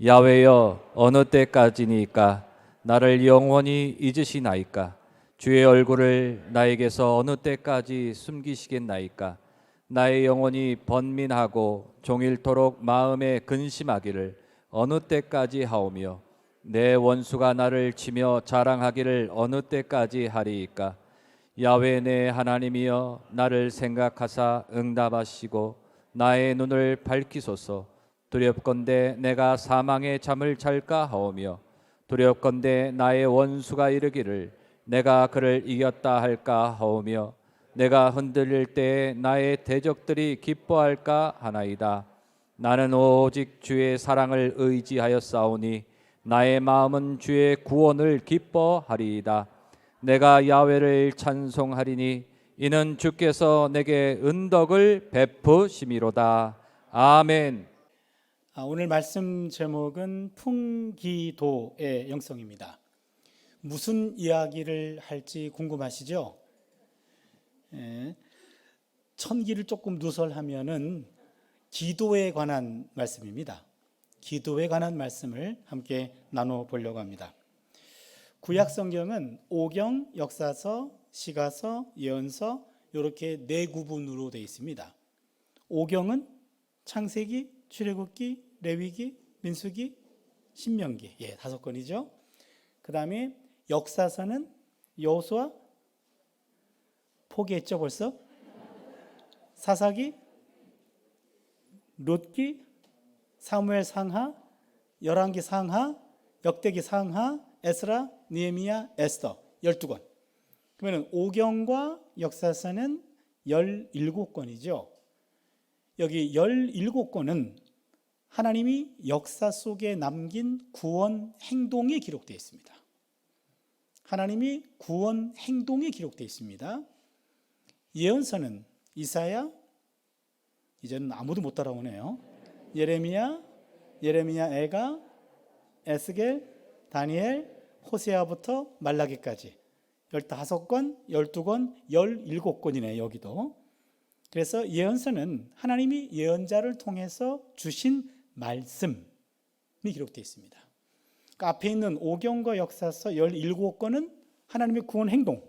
야훼여 어느 때까지니까 나를 영원히 잊으시나이까? 주의 얼굴을 나에게서 어느 때까지 숨기시겠나이까? 나의 영혼이 번민하고 종일토록 마음에 근심하기를 어느 때까지 하오며 내 원수가 나를 치며 자랑하기를 어느 때까지 하리이까? 야훼 내 하나님이여 나를 생각하사 응답하시고 나의 눈을 밝히소서. 두렵건대 내가 사망의 잠을 잘까 하오며 두렵건대 나의 원수가 이르기를 내가 그를 이겼다 할까 하오며 내가 흔들릴 때에 나의 대적들이 기뻐할까 하나이다. 나는 오직 주의 사랑을 의지하였사오니 나의 마음은 주의 구원을 기뻐하리이다. 내가 야훼를 찬송하리니 이는 주께서 내게 은덕을 베푸심이로다. 아멘. 오늘 말씀 제목은 풍기도의 영성입니다. 무슨 이야기를 할지 궁금하시죠? 천기를 조금 누설하면은 기도에 관한 말씀입니다. 기도에 관한 말씀을 함께 나눠보려고 합니다. 구약 성경은 오경, 역사서, 시가서, 예언서 이렇게 네 구분으로 되어 있습니다. 오경은 창세기, 출애굽기, 레위기, 민수기, 신명기 5권이죠. 그 다음에 역사서는 여호수아, 포기했죠 벌써? 사사기, 룻기, 사무엘 상하, 열왕기 상하, 역대기 상하, 에스라, 느헤미야, 에스더 12권. 그러면 오경과 역사서는 17권이죠. 여기 17권은 하나님이 역사 속에 남긴 구원 행동이 기록되어 있습니다. 하나님이 구원 행동이 기록되어 있습니다. 예언서는 이사야, 이제는 아무도 못 따라오네요. 예레미야, 애가, 에스겔, 다니엘, 호세아부터 말라기까지 15권, 12권, 17권이네요. 여기도. 그래서 예언서는 하나님이 예언자를 통해서 주신 말씀이 기록되어 있습니다. 그러니까 앞에 있는 오경과 역사서 17권은 하나님의 구원 행동,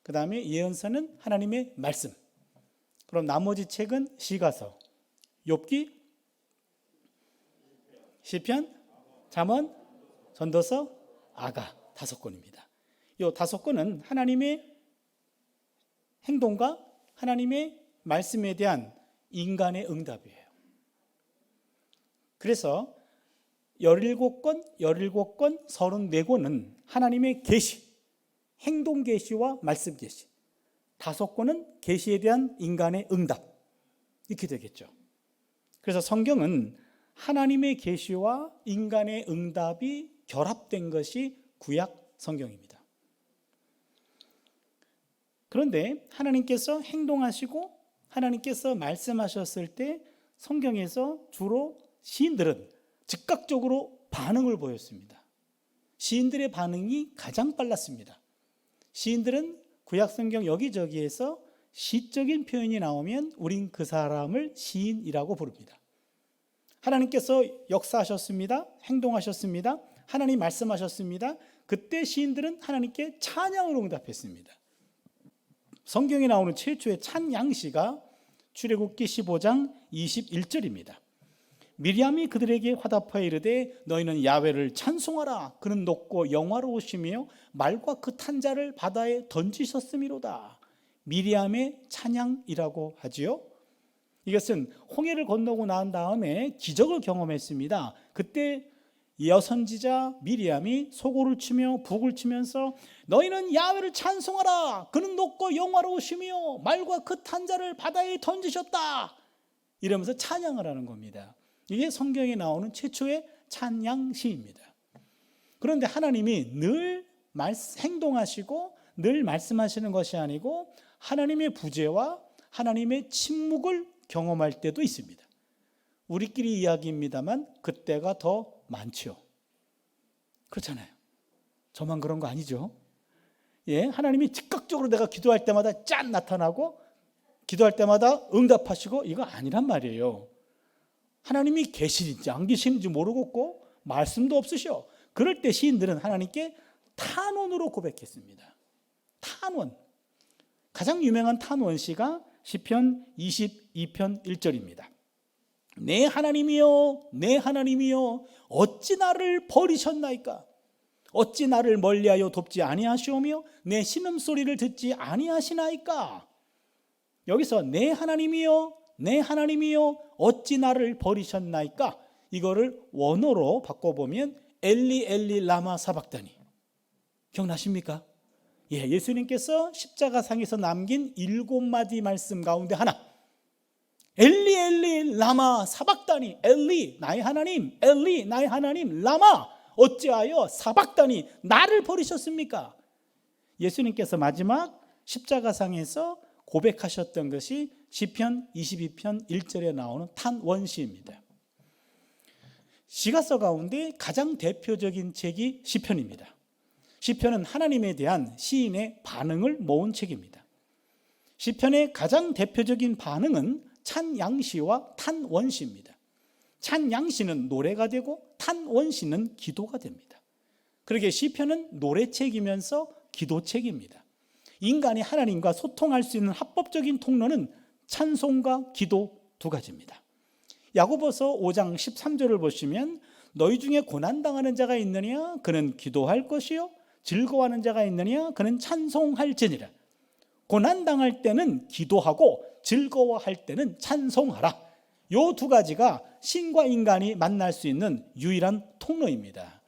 그 다음에 예언서는 하나님의 말씀. 그럼 나머지 책은 시가서, 욥기, 시편, 잠언, 전도서, 아가 5권입니다. 이 5권은 하나님의 행동과 하나님의 말씀에 대한 인간의 응답이에요. 그래서 17권, 34권은 하나님의 계시, 행동 계시와 말씀 계시, 5권은 계시에 대한 인간의 응답, 이렇게 되겠죠. 그래서 성경은 하나님의 계시와 인간의 응답이 결합된 것이 구약 성경입니다. 그런데 하나님께서 행동하시고 하나님께서 말씀하셨을 때 성경에서 주로 시인들은 즉각적으로 반응을 보였습니다. 시인들의 반응이 가장 빨랐습니다. 시인들은 구약 성경 여기저기에서 시적인 표현이 나오면 우린 그 사람을 시인이라고 부릅니다. 하나님께서 역사하셨습니다. 행동하셨습니다. 하나님 말씀하셨습니다. 그때 시인들은 하나님께 찬양으로 응답했습니다. 성경에 나오는 최초의 찬양시가 출애굽기 15장 21절입니다. 미리암이 그들에게 화답하여 이르되 너희는 야훼를 찬송하라. 그는 높고 영화로우시며 말과 그 탄자를 바다에 던지셨음이로다. 미리암의 찬양이라고 하지요. 이것은 홍해를 건너고 난 다음에 기적을 경험했습니다. 그때 여선지자 미리암이 소고를 치며 북을 치면서 너희는 야훼를 찬송하라. 그는 높고 영화로우시며 말과 그 탄자를 바다에 던지셨다. 이러면서 찬양을 하는 겁니다. 이게 성경에 나오는 최초의 찬양시입니다. 그런데 하나님이 늘 행동하시고 늘 말씀하시는 것이 아니고 하나님의 부재와 하나님의 침묵을 경험할 때도 있습니다. 우리끼리 이야기입니다만 그때가 더 많죠. 그렇잖아요. 저만 그런 거 아니죠? 하나님이 즉각적으로 내가 기도할 때마다 짠 나타나고 기도할 때마다 응답하시고 이거 아니란 말이에요. 하나님이 계시는지 안 계시는지 모르겠고 말씀도 없으셔. 그럴 때 시인들은 하나님께 탄원으로 고백했습니다. 탄원. 가장 유명한 탄원시가 시편 22편 1절입니다. 내 하나님이여, 내 하나님이여, 어찌 나를 버리셨나이까? 어찌 나를 멀리하여 돕지 아니하시오며 내 신음소리를 듣지 아니하시나이까? 여기서 내 하나님이여, 내 하나님이여, 어찌 나를 버리셨나이까? 이거를 원어로 바꿔보면 엘리 엘리 라마 사박다니. 기억나십니까? 예수님께서 십자가상에서 남긴 7마디 말씀 가운데 하나, 엘리 엘리 라마 사박다니. 엘리 나의 하나님, 엘리 나의 하나님, 라마 어찌하여 사박다니 나를 버리셨습니까? 예수님께서 마지막 십자가상에서 고백하셨던 것이 시편 22편 1절에 나오는 탄원시입니다. 시가서 가운데 가장 대표적인 책이 시편입니다. 시편은 하나님에 대한 시인의 반응을 모은 책입니다. 시편의 가장 대표적인 반응은 찬양시와 탄원시입니다. 찬양시는 노래가 되고 탄원시는 기도가 됩니다. 그러게 시편은 노래책이면서 기도책입니다. 인간이 하나님과 소통할 수 있는 합법적인 통로는 찬송과 기도 두 가지입니다. 야고보서 5장 13절을 보시면 너희 중에 고난당하는 자가 있느냐? 그는 기도할 것이요 즐거워하는 자가 있느냐? 그는 찬송할지니라. 고난당할 때는 기도하고 즐거워할 때는 찬송하라. 이 두 가지가 신과 인간이 만날 수 있는 유일한 통로입니다.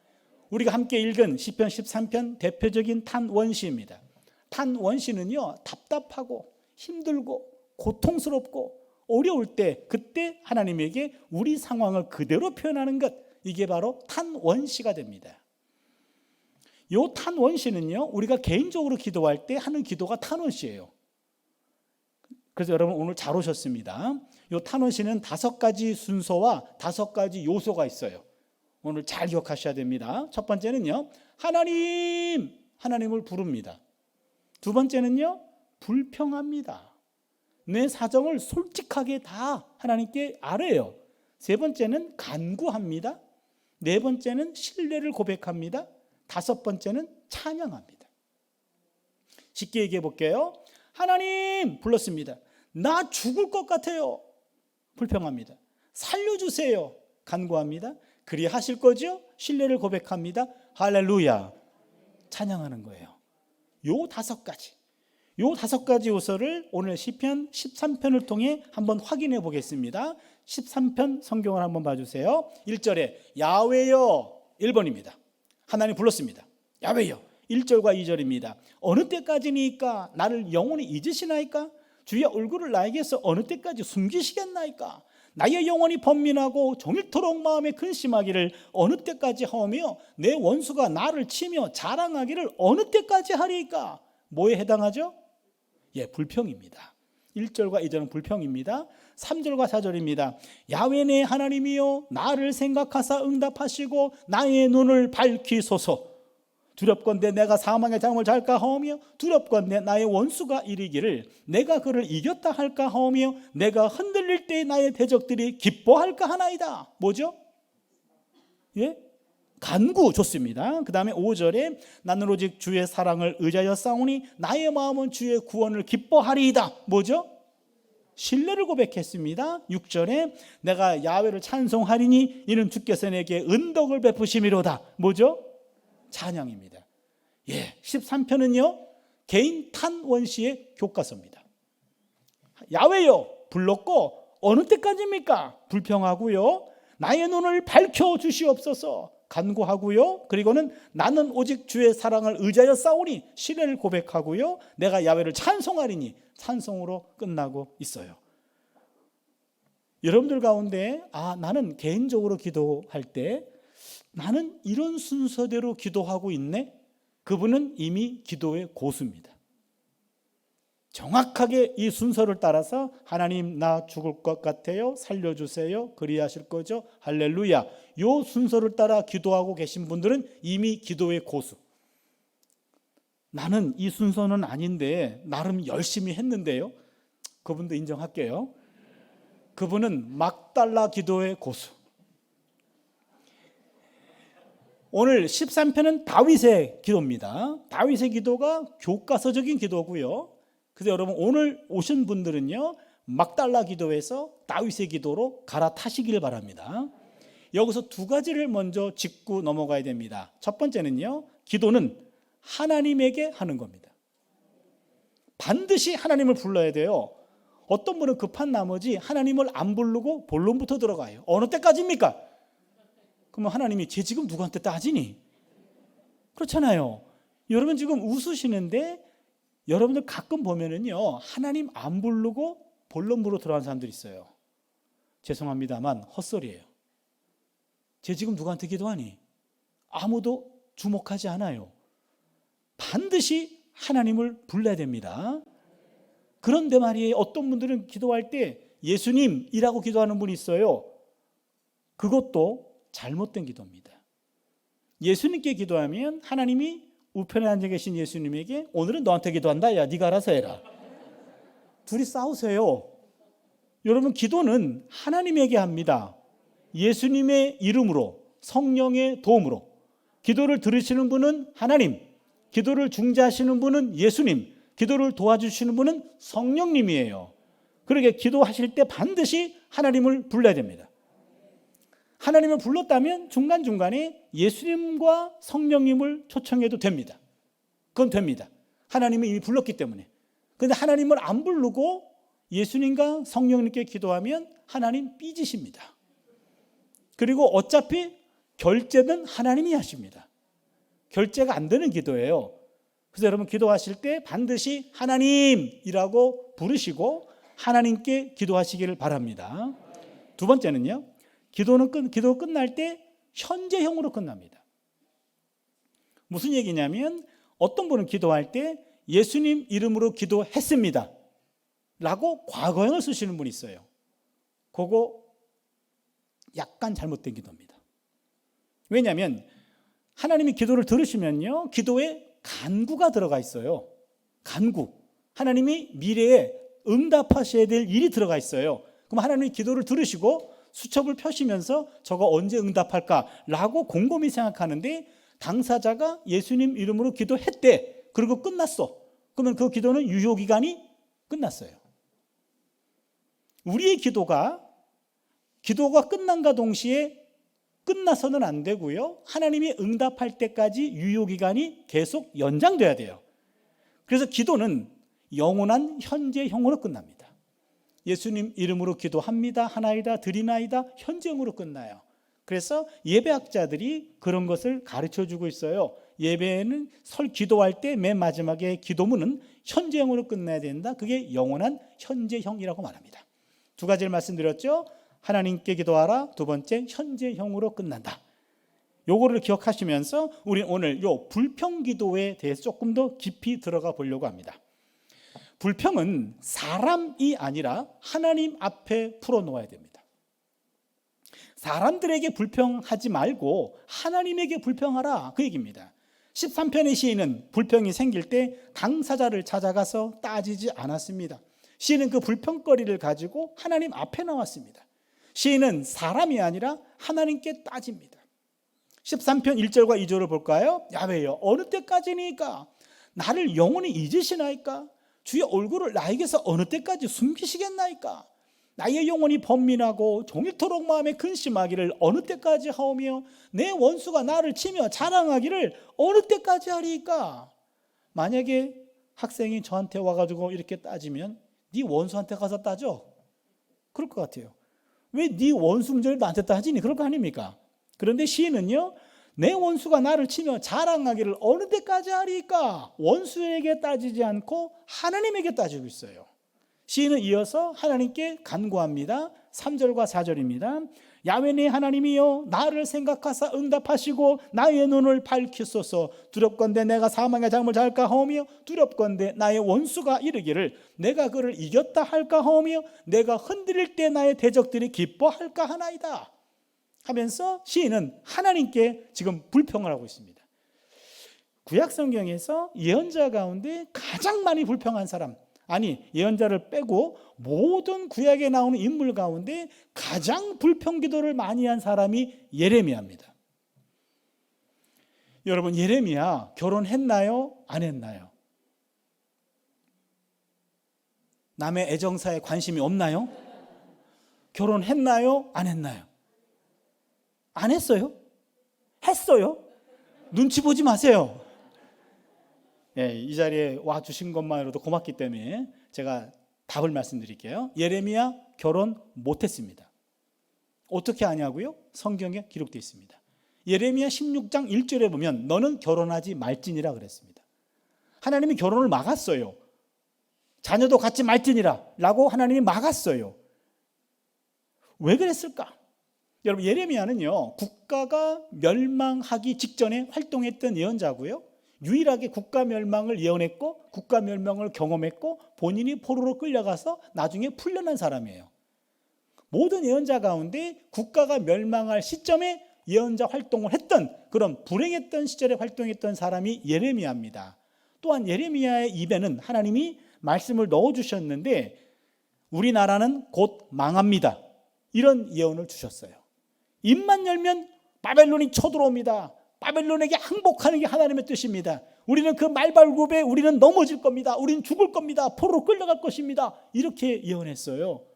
우리가 함께 읽은 시편 13편 대표적인 탄원시입니다. 탄원시는요, 답답하고 힘들고 고통스럽고 어려울 때 그때 하나님에게 우리 상황을 그대로 표현하는 것, 이게 바로 탄원시가 됩니다. 이 탄원시는요, 우리가 개인적으로 기도할 때 하는 기도가 탄원시예요. 그래서 여러분 오늘 잘 오셨습니다. 이 탄원시는 5가지 순서와 5가지 요소가 있어요. 오늘 잘 기억하셔야 됩니다. 첫 번째는요, 하나님을 부릅니다. 두 번째는요, 불평합니다. 내 사정을 솔직하게 다 하나님께 아뢰요. 세 번째는 간구합니다. 네 번째는 신뢰를 고백합니다. 5번째는 찬양합니다. 쉽게 얘기해 볼게요. 하나님 불렀습니다. 나 죽을 것 같아요. 불평합니다. 살려주세요. 간구합니다. 그리하실 거죠? 신뢰를 고백합니다. 할렐루야. 찬양하는 거예요. 요 5가지. 요 5가지 요소를 오늘 시편 13편을 통해 한번 확인해 보겠습니다. 13편 성경을 한번 봐주세요. 1절에 야훼여 1번입니다. 하나님 불렀습니다. 야훼여. 1절과 2절입니다. 어느 때까지니까 나를 영원히 잊으시나이까? 주의 얼굴을 나에게서 어느 때까지 숨기시겠나이까? 나의 영혼이 번민하고 종일토록 마음에 근심하기를 어느 때까지 하오며 내 원수가 나를 치며 자랑하기를 어느 때까지 하리이까? 뭐에 해당하죠? 불평입니다. 1절과 2절은 불평입니다. 3절과 4절입니다. 야훼 내 하나님이여 나를 생각하사 응답하시고 나의 눈을 밝히소서. 두렵건대 내가 사망의 잠을 잘까 하오며 두렵건대 나의 원수가 이르기를 내가 그를 이겼다 할까 하오며 내가 흔들릴 때 나의 대적들이 기뻐할까 하나이다. 뭐죠? 간구 좋습니다. 그 다음에 5절에 나는 오직 주의 사랑을 의지하여 싸우니 나의 마음은 주의 구원을 기뻐하리이다. 뭐죠? 신뢰를 고백했습니다. 6절에 내가 야훼를 찬송하리니 이는 주께서 내게 은덕을 베푸심이로다. 뭐죠? 찬양입니다. 13편은요 개인 탄원시의 교과서입니다. 야훼여 불렀고 어느 때까지입니까? 불평하고요, 나의 눈을 밝혀주시옵소서 간구하고요, 그리고는 나는 오직 주의 사랑을 의지하여 싸우니 신뢰를 고백하고요, 내가 야훼를 찬송하리니 찬송으로 끝나고 있어요. 여러분들 가운데 나는 개인적으로 기도할 때 나는 이런 순서대로 기도하고 있네? 그분은 이미 기도의 고수입니다. 정확하게 이 순서를 따라서 하나님 나 죽을 것 같아요. 살려주세요. 그리하실 거죠. 할렐루야. 이 순서를 따라 기도하고 계신 분들은 이미 기도의 고수. 나는 이 순서는 아닌데 나름 열심히 했는데요. 그분도 인정할게요. 그분은 막달라 기도의 고수. 오늘 13편은 다윗의 기도입니다. 다윗의 기도가 교과서적인 기도고요. 그래서 여러분 오늘 오신 분들은요, 막달라 기도에서 다윗의 기도로 갈아타시길 바랍니다. 여기서 두 가지를 먼저 짚고 넘어가야 됩니다. 첫 번째는요, 기도는 하나님에게 하는 겁니다. 반드시 하나님을 불러야 돼요. 어떤 분은 급한 나머지 하나님을 안 부르고 본론부터 들어가요. 어느 때까지입니까? 그러면 하나님이 쟤 지금 누구한테 따지니? 그렇잖아요. 여러분 지금 웃으시는데 여러분들 가끔 보면은요, 하나님 안 부르고 본론부로 들어간 사람들이 있어요. 죄송합니다만 헛소리예요. 쟤 지금 누구한테 기도하니? 아무도 주목하지 않아요. 반드시 하나님을 불러야 됩니다. 그런데 말이에요, 어떤 분들은 기도할 때 예수님이라고 기도하는 분이 있어요. 그것도 잘못된 기도입니다. 예수님께 기도하면 하나님이 우편에 앉아 계신 예수님에게 오늘은 너한테 기도한다. 야, 네가 알아서 해라. 둘이 싸우세요. 여러분, 기도는 하나님에게 합니다. 예수님의 이름으로, 성령의 도움으로. 기도를 들으시는 분은 하나님, 기도를 중재하시는 분은 예수님, 기도를 도와주시는 분은 성령님이에요. 그러게 기도하실 때 반드시 하나님을 불러야 됩니다. 하나님을 불렀다면 중간중간에 예수님과 성령님을 초청해도 됩니다. 그건 됩니다. 하나님이 이미 불렀기 때문에. 그런데 하나님을 안 부르고 예수님과 성령님께 기도하면 하나님 삐지십니다. 그리고 어차피 결제는 하나님이 하십니다. 결제가 안 되는 기도예요. 그래서 여러분 기도하실 때 반드시 하나님이라고 부르시고 하나님께 기도하시기를 바랍니다. 두 번째는요, 기도 끝날 때 현재형으로 끝납니다. 무슨 얘기냐면 어떤 분은 기도할 때 예수님 이름으로 기도했습니다 라고 과거형을 쓰시는 분이 있어요. 그거 약간 잘못된 기도입니다. 왜냐하면 하나님이 기도를 들으시면요, 기도에 간구가 들어가 있어요. 간구. 하나님이 미래에 응답하셔야 될 일이 들어가 있어요. 그럼 하나님이 기도를 들으시고 수첩을 펴시면서 저거 언제 응답할까라고 곰곰이 생각하는데 당사자가 예수님 이름으로 기도했대. 그리고 끝났어. 그러면 그 기도는 유효기간이 끝났어요. 우리의 기도가 끝난과 동시에 끝나서는 안 되고요, 하나님이 응답할 때까지 유효기간이 계속 연장돼야 돼요. 그래서 기도는 영원한 현재형으로 끝납니다. 예수님 이름으로 기도합니다, 하나이다, 드리나이다, 현재형으로 끝나요. 그래서 예배학자들이 그런 것을 가르쳐주고 있어요. 예배에는 기도할 때 맨 마지막에 기도문은 현재형으로 끝나야 된다. 그게 영원한 현재형이라고 말합니다. 두 가지를 말씀드렸죠. 하나님께 기도하라. 두 번째, 현재형으로 끝난다. 요거를 기억하시면서 우리 오늘 요 불평기도에 대해서 조금 더 깊이 들어가 보려고 합니다. 불평은 사람이 아니라 하나님 앞에 풀어놓아야 됩니다. 사람들에게 불평하지 말고 하나님에게 불평하라, 그 얘기입니다. 13편의 시인은 불평이 생길 때 당사자를 찾아가서 따지지 않았습니다. 시인은 그 불평거리를 가지고 하나님 앞에 나왔습니다. 시인은 사람이 아니라 하나님께 따집니다. 13편 1절과 2절을 볼까요? 야훼여, 어느 때까지니까 나를 영원히 잊으시나이까? 주의 얼굴을 나에게서 어느 때까지 숨기시겠나이까? 나의 영혼이 번민하고 종일토록 마음에 근심하기를 어느 때까지 하오며 내 원수가 나를 치며 자랑하기를 어느 때까지 하리이까? 만약에 학생이 저한테 와가지고 이렇게 따지면 네 원수한테 가서 따져? 그럴 것 같아요. 왜 네 원수 문제를 나한테 따지니? 그럴 거 아닙니까? 그런데 시인은요, 내 원수가 나를 치며 자랑하기를 어느 때까지 하리까? 원수에게 따지지 않고 하나님에게 따지고 있어요. 시인은 이어서 하나님께 간구합니다. 3절과 4절입니다. 야훼 내 하나님이여, 나를 생각하사 응답하시고 나의 눈을 밝히소서. 두렵건대 내가 사망의 잠을 잘까 하오며 두렵건대 나의 원수가 이르기를 내가 그를 이겼다 할까 하오며 내가 흔들릴 때 나의 대적들이 기뻐할까 하나이다 하면서 시인은 하나님께 지금 불평을 하고 있습니다. 구약 성경에서 예언자 가운데 가장 많이 불평한 사람, 아니 예언자를 빼고 모든 구약에 나오는 인물 가운데 가장 불평 기도를 많이 한 사람이 예레미야입니다. 여러분, 예레미야 결혼했나요? 안 했나요? 남의 애정사에 관심이 없나요? 결혼했나요? 안 했나요? 안 했어요? 했어요? 눈치 보지 마세요. 예, 이 자리에 와 주신 것만으로도 고맙기 때문에 제가 답을 말씀드릴게요. 예레미야 결혼 못했습니다. 어떻게 아냐고요? 성경에 기록되어 있습니다. 예레미야 16장 1절에 보면 너는 결혼하지 말지니라 그랬습니다. 하나님이 결혼을 막았어요. 자녀도 갖지 말지니라 라고 하나님이 막았어요. 왜 그랬을까? 여러분, 예레미야는요, 국가가 멸망하기 직전에 활동했던 예언자고요, 유일하게 국가 멸망을 예언했고 국가 멸망을 경험했고 본인이 포로로 끌려가서 나중에 풀려난 사람이에요. 모든 예언자 가운데 국가가 멸망할 시점에 예언자 활동을 했던, 그런 불행했던 시절에 활동했던 사람이 예레미야입니다. 또한 예레미야의 입에는 하나님이 말씀을 넣어주셨는데 우리나라는 곧 망합니다, 이런 예언을 주셨어요. 입만 열면 바벨론이 쳐들어옵니다. 바벨론에게 항복하는 게 하나님의 뜻입니다. 우리는 그 말발굽에 우리는 넘어질 겁니다. 우리는 죽을 겁니다. 포로로 끌려갈 것입니다. 이렇게 예언했어요.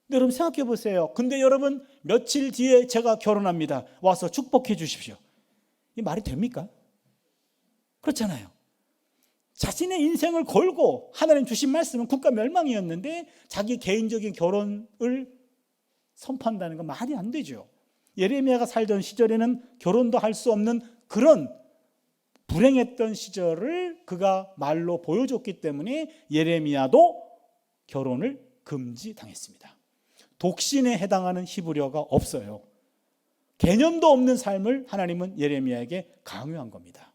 근데 여러분 생각해 보세요. 근데 여러분 며칠 뒤에 제가 결혼합니다. 와서 축복해 주십시오. 이 말이 됩니까? 그렇잖아요. 자신의 인생을 걸고 하나님 주신 말씀은 국가 멸망이었는데 자기 개인적인 결혼을 선포한다는 건 말이 안 되죠. 예레미야가 살던 시절에는 결혼도 할 수 없는 그런 불행했던 시절을 그가 말로 보여줬기 때문에 예레미야도 결혼을 금지당했습니다. 독신에 해당하는 히브리어가 없어요. 개념도 없는 삶을 하나님은 예레미야에게 강요한 겁니다.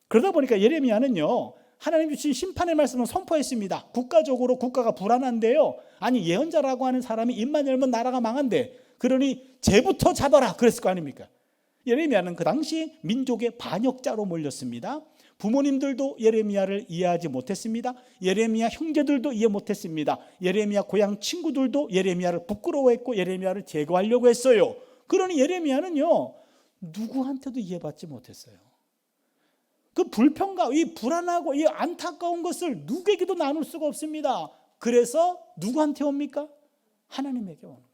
그러다 보니까 예레미야는요, 하나님 주신 심판의 말씀을 선포했습니다. 국가적으로 국가가 불안한데요, 아니 예언자라고 하는 사람이 입만 열면 나라가 망한대, 그러니 쟤부터 잡아라 그랬을 거 아닙니까? 예레미야는 그 당시 민족의 반역자로 몰렸습니다. 부모님들도 예레미야를 이해하지 못했습니다. 예레미야 형제들도 이해 못했습니다. 예레미야 고향 친구들도 예레미야를 부끄러워했고 예레미야를 제거하려고 했어요. 그러니 예레미야는요, 누구한테도 이해받지 못했어요. 그 불평과 이 불안하고 이 안타까운 것을 누구에게도 나눌 수가 없습니다. 그래서 누구한테 옵니까? 하나님에게 오는 거예요.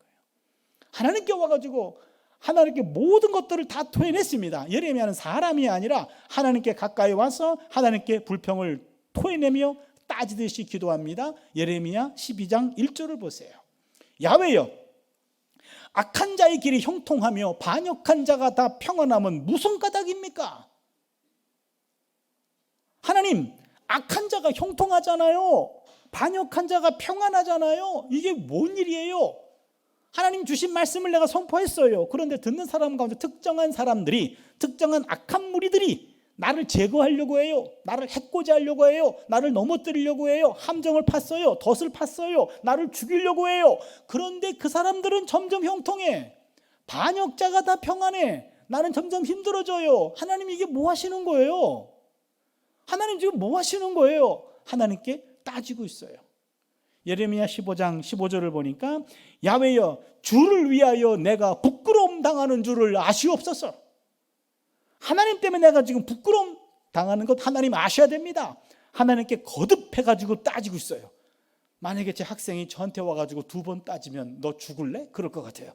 하나님께 와가지고 하나님께 모든 것들을 다 토해냈습니다. 예레미야는 사람이 아니라 하나님께 가까이 와서 하나님께 불평을 토해내며 따지듯이 기도합니다. 예레미야 12장 1절을 보세요. 야훼여, 악한 자의 길이 형통하며 반역한 자가 다 평안함은 무슨 까닭입니까? 하나님, 악한 자가 형통하잖아요. 반역한 자가 평안하잖아요. 이게 뭔 일이에요? 하나님 주신 말씀을 내가 선포했어요. 그런데 듣는 사람 가운데 특정한 사람들이, 특정한 악한 무리들이 나를 제거하려고 해요. 나를 해코지 하려고 해요. 나를 넘어뜨리려고 해요. 함정을 팠어요. 덫을 팠어요. 나를 죽이려고 해요. 그런데 그 사람들은 점점 형통해. 반역자가 다 평안해. 나는 점점 힘들어져요. 하나님 이게 뭐 하시는 거예요? 하나님 지금 뭐 하시는 거예요? 하나님께 따지고 있어요. 예레미야 15장 15절을 보니까 야훼여, 주를 위하여 내가 부끄러움 당하는 줄을 아시옵소서. 하나님 때문에 내가 지금 부끄러움 당하는 것 하나님 아셔야 됩니다. 하나님께 거듭해가지고 따지고 있어요. 만약에 제 학생이 저한테 와가지고 2번 따지면 너 죽을래? 그럴 것 같아요.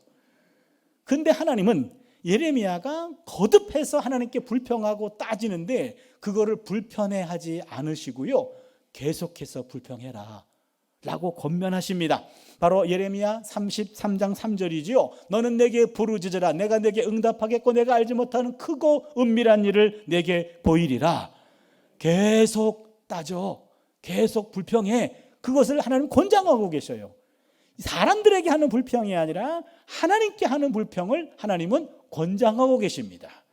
근데 하나님은 예레미야가 거듭해서 하나님께 불평하고 따지는데 그거를 불편해하지 않으시고요, 계속해서 불평해라 라고 권면하십니다. 바로 예레미야 33장 3절이지요. 너는 내게 부르짖으라. 내가 내게 응답하겠고 내가 알지 못하는 크고 은밀한 일을 내게 보이리라. 계속 따져, 계속 불평해. 그것을 하나님 권장하고 계셔요. 사람들에게 하는 불평이 아니라 하나님께 하는 불평을 하나님은 권장하고 계십니다.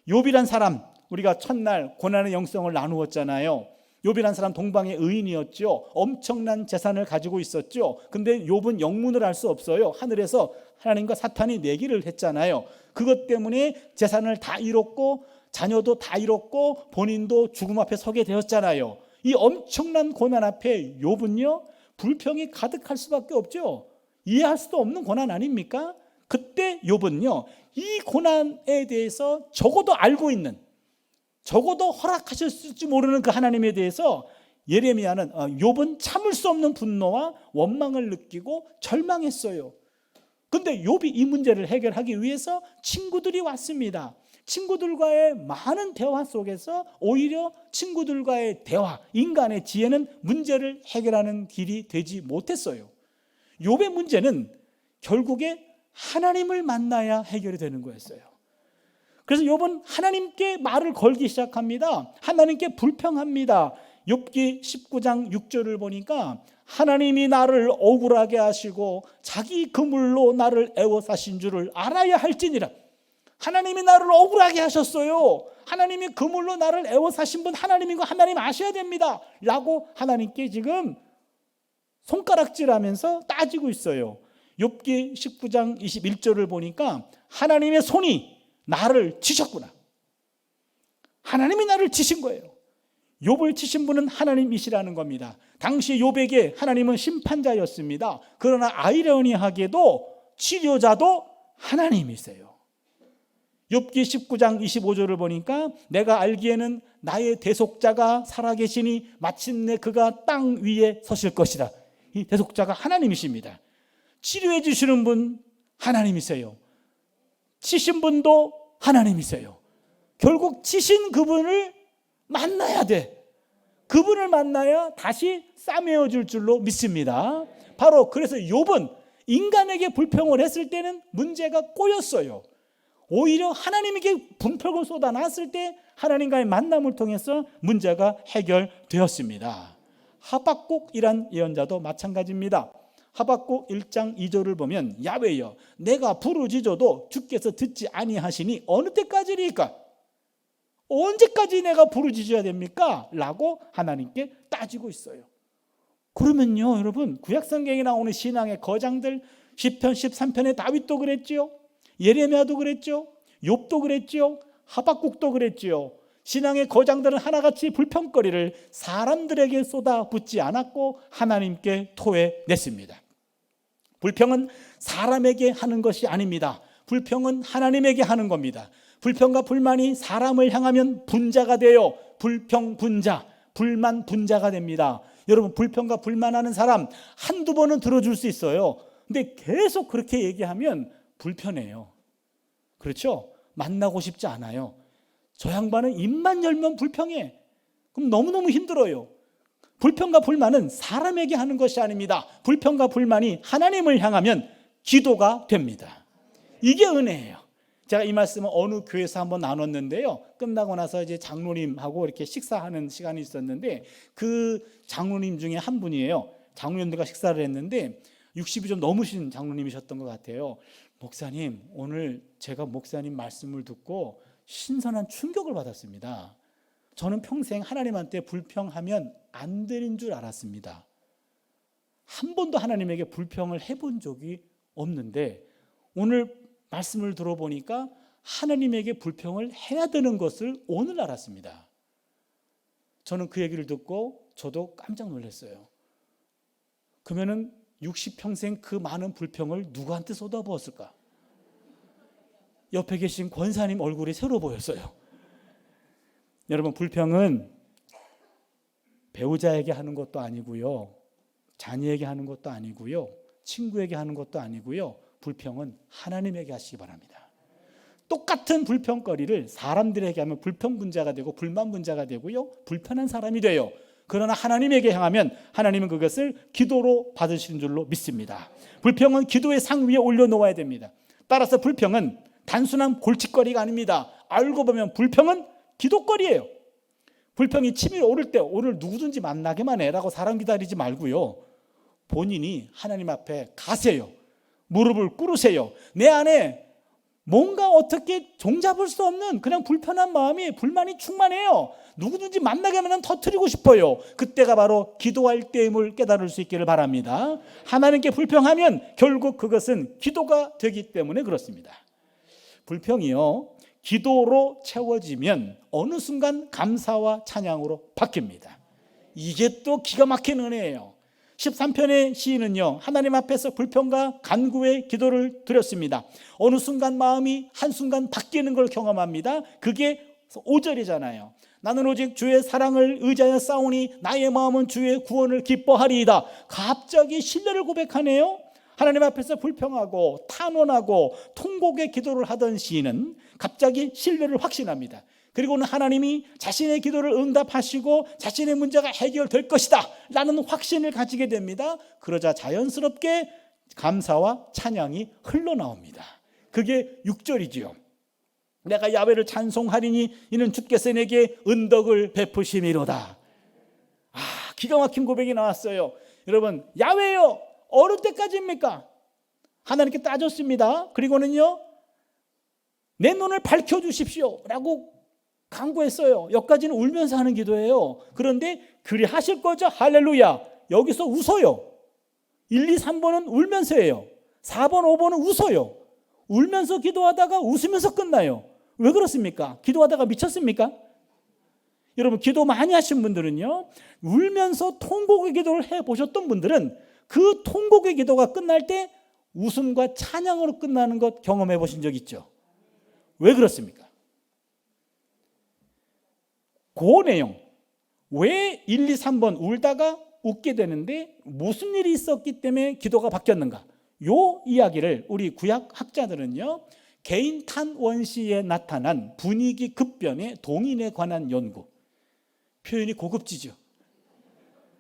욥이란 사람, 우리가 첫날 고난의 영성을 나누었잖아요. 욥이란 사람 동방의 의인이었죠. 엄청난 재산을 가지고 있었죠. 근데 욥은 영문을 알 수 없어요. 하늘에서 하나님과 사탄이 내기를 했잖아요. 그것 때문에 재산을 다 잃었고 자녀도 다 잃었고 본인도 죽음 앞에 서게 되었잖아요. 이 엄청난 고난 앞에 욥은요, 불평이 가득할 수밖에 없죠. 이해할 수도 없는 고난 아닙니까? 그때 욥은요, 이 고난에 대해서 적어도 알고 있는, 적어도 허락하셨을지 모르는 그 하나님에 대해서 예레미야는 욥은 참을 수 없는 분노와 원망을 느끼고 절망했어요. 근데 욥이 이 문제를 해결하기 위해서 친구들이 왔습니다. 친구들과의 많은 대화 속에서 오히려 친구들과의 대화, 인간의 지혜는 문제를 해결하는 길이 되지 못했어요. 욥의 문제는 결국에 하나님을 만나야 해결이 되는 거였어요. 그래서 욥은 하나님께 말을 걸기 시작합니다. 하나님께 불평합니다. 욥기 19장 6절을 보니까 하나님이 나를 억울하게 하시고 자기 그물로 나를 애워사신 줄을 알아야 할지니라. 하나님이 나를 억울하게 하셨어요. 하나님이 그물로 나를 애워사신 분 하나님인 거 하나님 아셔야 됩니다 라고 하나님께 지금 손가락질하면서 따지고 있어요. 욥기 19장 21절을 보니까 하나님의 손이 나를 치셨구나. 하나님이 나를 치신 거예요. 욥을 치신 분은 하나님이시라는 겁니다. 당시 욥에게 하나님은 심판자였습니다. 그러나 아이러니하게도 치료자도 하나님이세요. 욥기 19장 25절을 보니까 내가 알기에는 나의 대속자가 살아계시니 마침내 그가 땅 위에 서실 것이다. 이 대속자가 하나님이십니다. 치료해 주시는 분 하나님이세요. 치신 분도 하나님이세요. 결국 치신 그분을 만나야 돼. 그분을 만나야 다시 싸매어 줄 줄로 믿습니다. 바로 그래서 욥은 인간에게 불평을 했을 때는 문제가 꼬였어요. 오히려 하나님에게 분평을 쏟아놨을 때 하나님과의 만남을 통해서 문제가 해결되었습니다. 하박국이란 예언자도 마찬가지입니다. 하박국 1장 2절을 보면 야훼여 내가 부르짖어도 주께서 듣지 아니하시니 어느 때까지리까? 언제까지 내가 부르짖어야 됩니까? 라고 하나님께 따지고 있어요. 그러면요 여러분 구약성경에 나오는 신앙의 거장들 시편 13편의 다윗도 그랬지요. 예레미야도 그랬죠. 욥도 그랬죠. 하박국도 그랬죠. 신앙의 거장들은 하나같이 불평거리를 사람들에게 쏟아붓지 않았고 하나님께 토해냈습니다. 불평은 사람에게 하는 것이 아닙니다. 불평은 하나님에게 하는 겁니다. 불평과 불만이 사람을 향하면 분자가 돼요. 불평 분자, 불만 분자가 됩니다. 여러분 불평과 불만하는 사람 한두 번은 들어줄 수 있어요. 근데 계속 그렇게 얘기하면 불편해요. 그렇죠? 만나고 싶지 않아요. 저 양반은 입만 열면 불평해. 그럼 너무너무 힘들어요. 불평과 불만은 사람에게 하는 것이 아닙니다. 불평과 불만이 하나님을 향하면 기도가 됩니다. 이게 은혜예요. 제가 이 말씀은 어느 교회에서 한번 나눴는데요. 끝나고 나서 이제 장로님하고 이렇게 식사하는 시간이 있었는데 그 장로님 중에 한 분이에요. 장로님들과 식사를 했는데 60이 좀 넘으신 장로님이셨던 것 같아요. 목사님, 오늘 제가 목사님 말씀을 듣고 신선한 충격을 받았습니다. 저는 평생 하나님한테 불평하면 안 되는 줄 알았습니다. 한 번도 하나님에게 불평을 해본 적이 없는데 오늘 말씀을 들어보니까 하나님에게 불평을 해야 되는 것을 오늘 알았습니다. 저는 그 얘기를 듣고 저도 깜짝 놀랐어요. 그러면은 60평생 그 많은 불평을 누구한테 쏟아부었을까? 옆에 계신 권사님 얼굴이 새로 보였어요. 여러분 불평은 배우자에게 하는 것도 아니고요. 자녀에게 하는 것도 아니고요. 친구에게 하는 것도 아니고요. 불평은 하나님에게 하시기 바랍니다. 똑같은 불평거리를 사람들에게 하면 불평 분자가 되고 불만 분자가 되고요. 불편한 사람이 돼요. 그러나 하나님에게 향하면 하나님은 그것을 기도로 받으시는 줄로 믿습니다. 불평은 기도의 상 위에 올려놓아야 됩니다. 따라서 불평은 단순한 골칫거리가 아닙니다. 알고 보면 불평은 기도거리예요. 불평이 치밀어 오를 때 오늘 누구든지 만나게만 해라고 사람 기다리지 말고요. 본인이 하나님 앞에 가세요. 무릎을 꿇으세요. 내 안에 뭔가 어떻게 종잡을 수 없는 그냥 불편한 마음이 불만이 충만해요. 누구든지 만나게만 하면 터뜨리고 싶어요. 그때가 바로 기도할 때임을 깨달을 수 있기를 바랍니다. 하나님께 불평하면 결국 그것은 기도가 되기 때문에 그렇습니다. 불평이요 기도로 채워지면 어느 순간 감사와 찬양으로 바뀝니다. 이게 또 기가 막힌 은혜예요. 13편의 시인은요 하나님 앞에서 불평과 간구의 기도를 드렸습니다. 어느 순간 마음이 한순간 바뀌는 걸 경험합니다. 그게 5절이잖아요. 나는 오직 주의 사랑을 의지하여 싸우니 나의 마음은 주의 구원을 기뻐하리이다. 갑자기 신뢰를 고백하네요. 하나님 앞에서 불평하고 탄원하고 통곡의 기도를 하던 시인은 갑자기 신뢰를 확신합니다. 그리고는 하나님이 자신의 기도를 응답하시고 자신의 문제가 해결될 것이다 라는 확신을 가지게 됩니다. 그러자 자연스럽게 감사와 찬양이 흘러나옵니다. 그게 6절이지요. 내가 야훼를 찬송하리니 이는 주께서 내게 은덕을 베푸심이로다. 기가 막힌 고백이 나왔어요. 여러분, 야훼요, 어느 때까지입니까? 하나님께 따졌습니다. 그리고는요, 내 눈을 밝혀주십시오 라고 간구했어요. 여기까지는 울면서 하는 기도예요. 그런데 그리 하실 거죠? 할렐루야. 여기서 웃어요. 1, 2, 3번은 울면서 해요. 4번, 5번은 웃어요. 울면서 기도하다가 웃으면서 끝나요. 왜 그렇습니까? 기도하다가 미쳤습니까? 여러분, 기도 많이 하신 분들은요, 울면서 통곡의 기도를 해보셨던 분들은 그 통곡의 기도가 끝날 때 웃음과 찬양으로 끝나는 것 경험해 보신 적 있죠? 왜 그렇습니까? 그 내용, 왜 1, 2, 3번 울다가 웃게 되는데 무슨 일이 있었기 때문에 기도가 바뀌었는가? 요 이야기를 우리 구약 학자들은요, 개인 탄원시에 나타난 분위기 급변의 동인에 관한 연구, 표현이 고급지죠.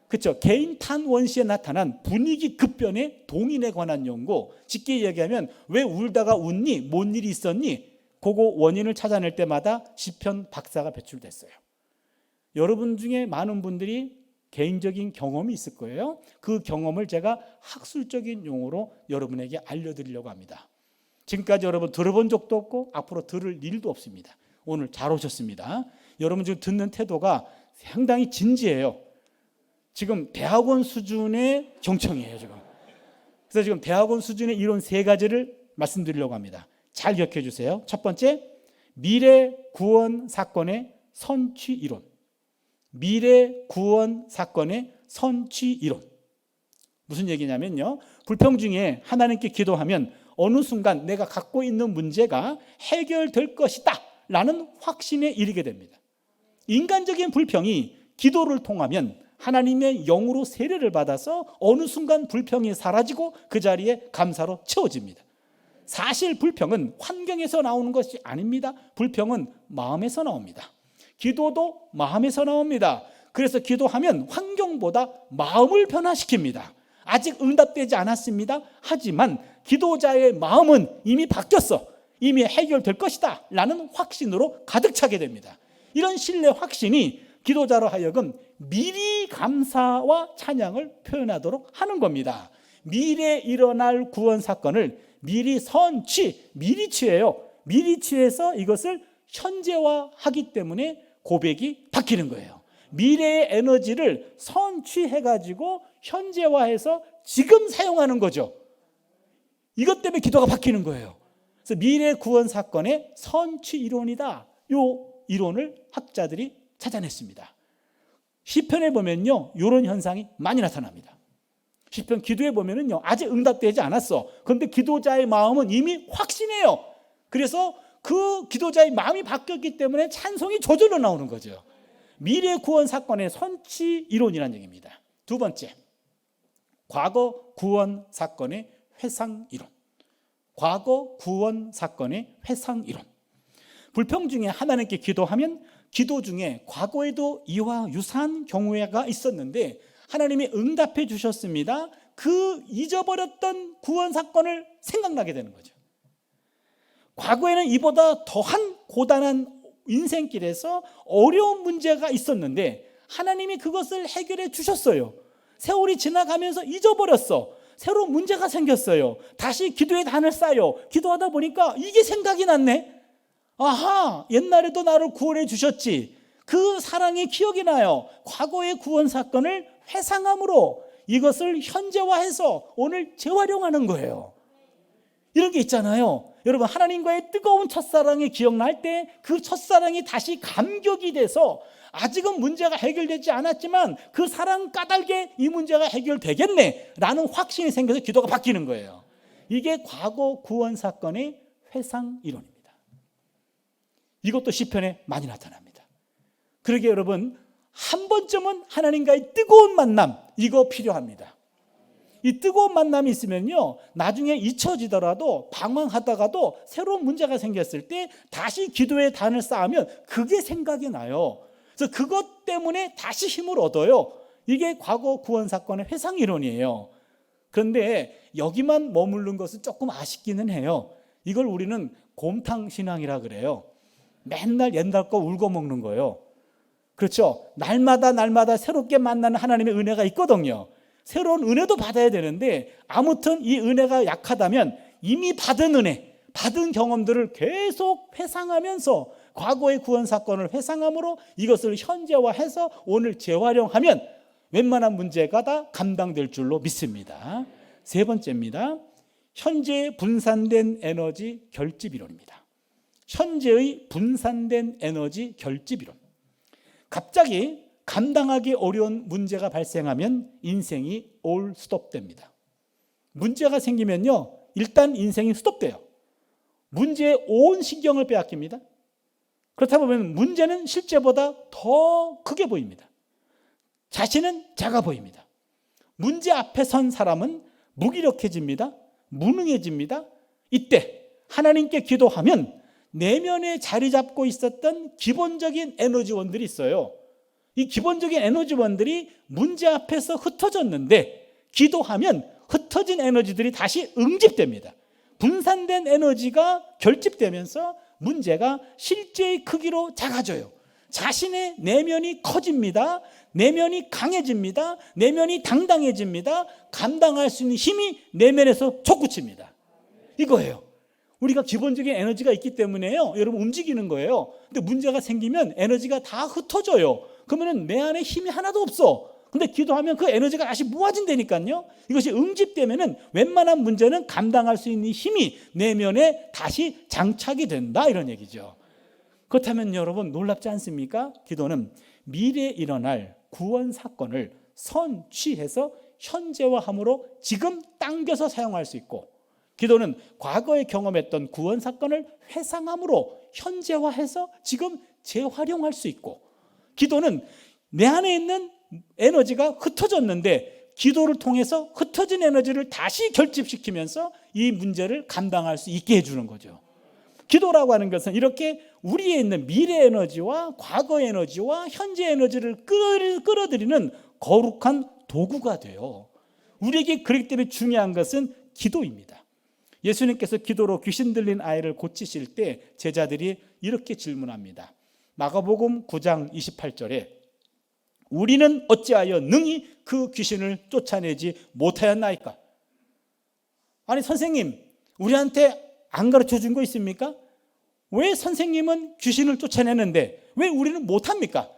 그렇죠? 개인 탄원시에 나타난 분위기 급변의 동인에 관한 연구, 쉽게 이야기하면 왜 울다가 웃니? 뭔 일이 있었니? 그거 원인을 찾아낼 때마다 시편 박사가 배출됐어요. 여러분 중에 많은 분들이 개인적인 경험이 있을 거예요. 그 경험을 제가 학술적인 용어로 여러분에게 알려드리려고 합니다. 지금까지 여러분 들어본 적도 없고 앞으로 들을 일도 없습니다. 오늘 잘 오셨습니다. 여러분 지금 듣는 태도가 상당히 진지해요. 지금 대학원 수준의 경청이에요. 그래서 지금 대학원 수준의 이론 3가지를 말씀드리려고 합니다. 잘 기억해 주세요. 첫 번째, 미래 구원 사건의 선취 이론. 미래 구원 사건의 선취 이론. 무슨 얘기냐면요, 불평 중에 하나님께 기도하면 어느 순간 내가 갖고 있는 문제가 해결될 것이다 라는 확신에 이르게 됩니다. 인간적인 불평이 기도를 통하면 하나님의 영으로 세례를 받아서 어느 순간 불평이 사라지고 그 자리에 감사로 채워집니다. 사실 불평은 환경에서 나오는 것이 아닙니다. 불평은 마음에서 나옵니다. 기도도 마음에서 나옵니다. 그래서 기도하면 환경보다 마음을 변화시킵니다. 아직 응답되지 않았습니다. 하지만 기도자의 마음은 이미 바뀌었어. 이미 해결될 것이다 라는 확신으로 가득 차게 됩니다. 이런 신뢰 확신이 기도자로 하여금 미리 감사와 찬양을 표현하도록 하는 겁니다. 미래에 일어날 구원 사건을 미리 미리 취해요. 미리 취해서 이것을 현재화하기 때문에 고백이 바뀌는 거예요. 미래의 에너지를 선취해가지고 현재화해서 지금 사용하는 거죠. 이것 때문에 기도가 바뀌는 거예요. 그래서 미래 구원 사건의 선취 이론이다. 이 이론을 학자들이 찾아냈습니다. 시편에 보면요, 이런 현상이 많이 나타납니다. 시편 기도에 보면은요, 아직 응답되지 않았어. 그런데 기도자의 마음은 이미 확신해요. 그래서 그 기도자의 마음이 바뀌었기 때문에 찬송이 저절로 나오는 거죠. 미래 구원 사건의 선취 이론이라는 얘기입니다. 두 번째, 과거 구원 사건의 회상 이론. 과거 구원 사건의 회상 이론. 불평 중에 하나님께 기도하면 기도 중에 과거에도 이와 유사한 경우가 있었는데 하나님이 응답해 주셨습니다. 그 잊어버렸던 구원 사건을 생각나게 되는 거죠. 과거에는 이보다 더한 고단한 인생길에서 어려운 문제가 있었는데 하나님이 그것을 해결해 주셨어요. 세월이 지나가면서 잊어버렸어. 새로운 문제가 생겼어요. 다시 기도의 단을 쌓여 기도하다 보니까 이게 생각이 났네. 아하, 옛날에도 나를 구원해 주셨지. 그 사랑이 기억이 나요. 과거의 구원 사건을 회상함으로 이것을 현재화해서 오늘 재활용하는 거예요. 이런 게 있잖아요. 여러분, 하나님과의 뜨거운 첫사랑이 기억날 때 그 첫사랑이 다시 감격이 돼서 아직은 문제가 해결되지 않았지만 그 사랑 까닭에 이 문제가 해결되겠네 라는 확신이 생겨서 기도가 바뀌는 거예요. 이게 과거 구원 사건의 회상 이론입니다. 이것도 시편에 많이 나타납니다. 그러게 여러분, 한 번쯤은 하나님과의 뜨거운 만남, 이거 필요합니다. 이 뜨거운 만남이 있으면요, 나중에 잊혀지더라도 방황하다가도 새로운 문제가 생겼을 때 다시 기도의 단을 쌓으면 그게 생각이 나요. 그래서 그것 때문에 다시 힘을 얻어요. 이게 과거 구원 사건의 회상 이론이에요. 그런데 여기만 머무른 것은 조금 아쉽기는 해요. 이걸 우리는 곰탕 신앙이라 그래요. 맨날 옛날 거 울고 먹는 거예요. 그렇죠? 날마다 새롭게 만나는 하나님의 은혜가 있거든요. 새로운 은혜도 받아야 되는데, 아무튼 이 은혜가 약하다면 이미 받은 은혜, 받은 경험들을 계속 회상하면서 과거의 구원 사건을 회상함으로 이것을 현재화해서 오늘 재활용하면 웬만한 문제가 다 감당될 줄로 믿습니다. 세 번째입니다. 현재의 분산된 에너지 결집 이론입니다. 현재의 분산된 에너지 결집 이론. 갑자기 감당하기 어려운 문제가 발생하면 인생이 올 스톱됩니다. 문제가 생기면요, 일단 인생이 스톱돼요. 문제에 온 신경을 빼앗깁니다. 그렇다 보면 문제는 실제보다 더 크게 보입니다. 자신은 작아 보입니다. 문제 앞에 선 사람은 무기력해집니다. 무능해집니다. 이때 하나님께 기도하면 내면에 자리 잡고 있었던 기본적인 에너지원들이 있어요. 이 기본적인 에너지원들이 문제 앞에서 흩어졌는데 기도하면 흩어진 에너지들이 다시 응집됩니다. 분산된 에너지가 결집되면서 문제가 실제의 크기로 작아져요. 자신의 내면이 커집니다. 내면이 강해집니다. 내면이 당당해집니다. 감당할 수 있는 힘이 내면에서 솟구칩니다. 이거예요. 우리가 기본적인 에너지가 있기 때문에요, 여러분, 움직이는 거예요. 근데 문제가 생기면 에너지가 다 흩어져요. 그러면 내 안에 힘이 하나도 없어. 근데 기도하면 그 에너지가 다시 모아진다니까요. 이것이 응집되면은 웬만한 문제는 감당할 수 있는 힘이 내면에 다시 장착이 된다, 이런 얘기죠. 그렇다면 여러분, 놀랍지 않습니까? 기도는 미래에 일어날 구원 사건을 선취해서 현재화함으로 지금 당겨서 사용할 수 있고, 기도는 과거에 경험했던 구원 사건을 회상함으로 현재화해서 지금 재활용할 수 있고, 기도는 내 안에 있는 에너지가 흩어졌는데 기도를 통해서 흩어진 에너지를 다시 결집시키면서 이 문제를 감당할 수 있게 해주는 거죠. 기도라고 하는 것은 이렇게 우리에 있는 미래 에너지와 과거 에너지와 현재 에너지를 끌어들이는 거룩한 도구가 돼요. 우리에게 그렇기 때문에 중요한 것은 기도입니다. 예수님께서 기도로 귀신 들린 아이를 고치실 때 제자들이 이렇게 질문합니다. 마가복음 9장 28절에 우리는 어찌하여 능히 그 귀신을 쫓아내지 못하였나이까? 아니, 선생님, 우리한테 안 가르쳐 준 거 있습니까? 왜 선생님은 귀신을 쫓아내는데 왜 우리는 못합니까?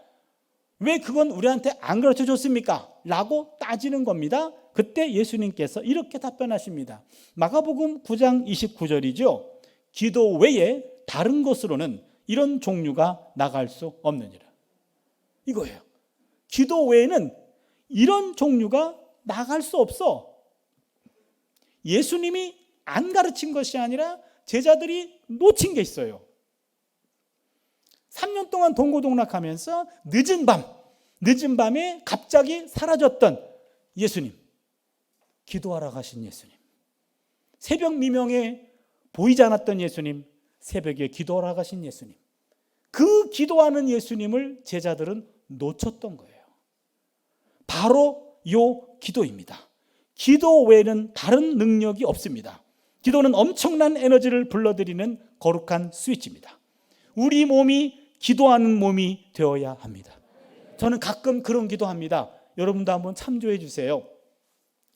왜 그건 우리한테 안 가르쳐 줬습니까? 라고 따지는 겁니다. 그때 예수님께서 이렇게 답변하십니다. 마가복음 9장 29절이죠. 기도 외에 다른 것으로는 이런 종류가 나갈 수 없느니라. 이거예요. 기도 외에는 이런 종류가 나갈 수 없어. 예수님이 안 가르친 것이 아니라 제자들이 놓친 게 있어요. 3년 동안 동고동락하면서 늦은 밤에 갑자기 사라졌던 예수님, 기도하러 가신 예수님, 새벽 미명에 보이지 않았던 예수님, 새벽에 기도하러 가신 예수님, 그 기도하는 예수님을 제자들은 놓쳤던 거예요. 바로 요 기도입니다. 기도 외에는 다른 능력이 없습니다. 기도는 엄청난 에너지를 불러들이는 거룩한 스위치입니다. 우리 몸이 기도하는 몸이 되어야 합니다. 저는 가끔 그런 기도합니다. 여러분도 한번 참조해 주세요.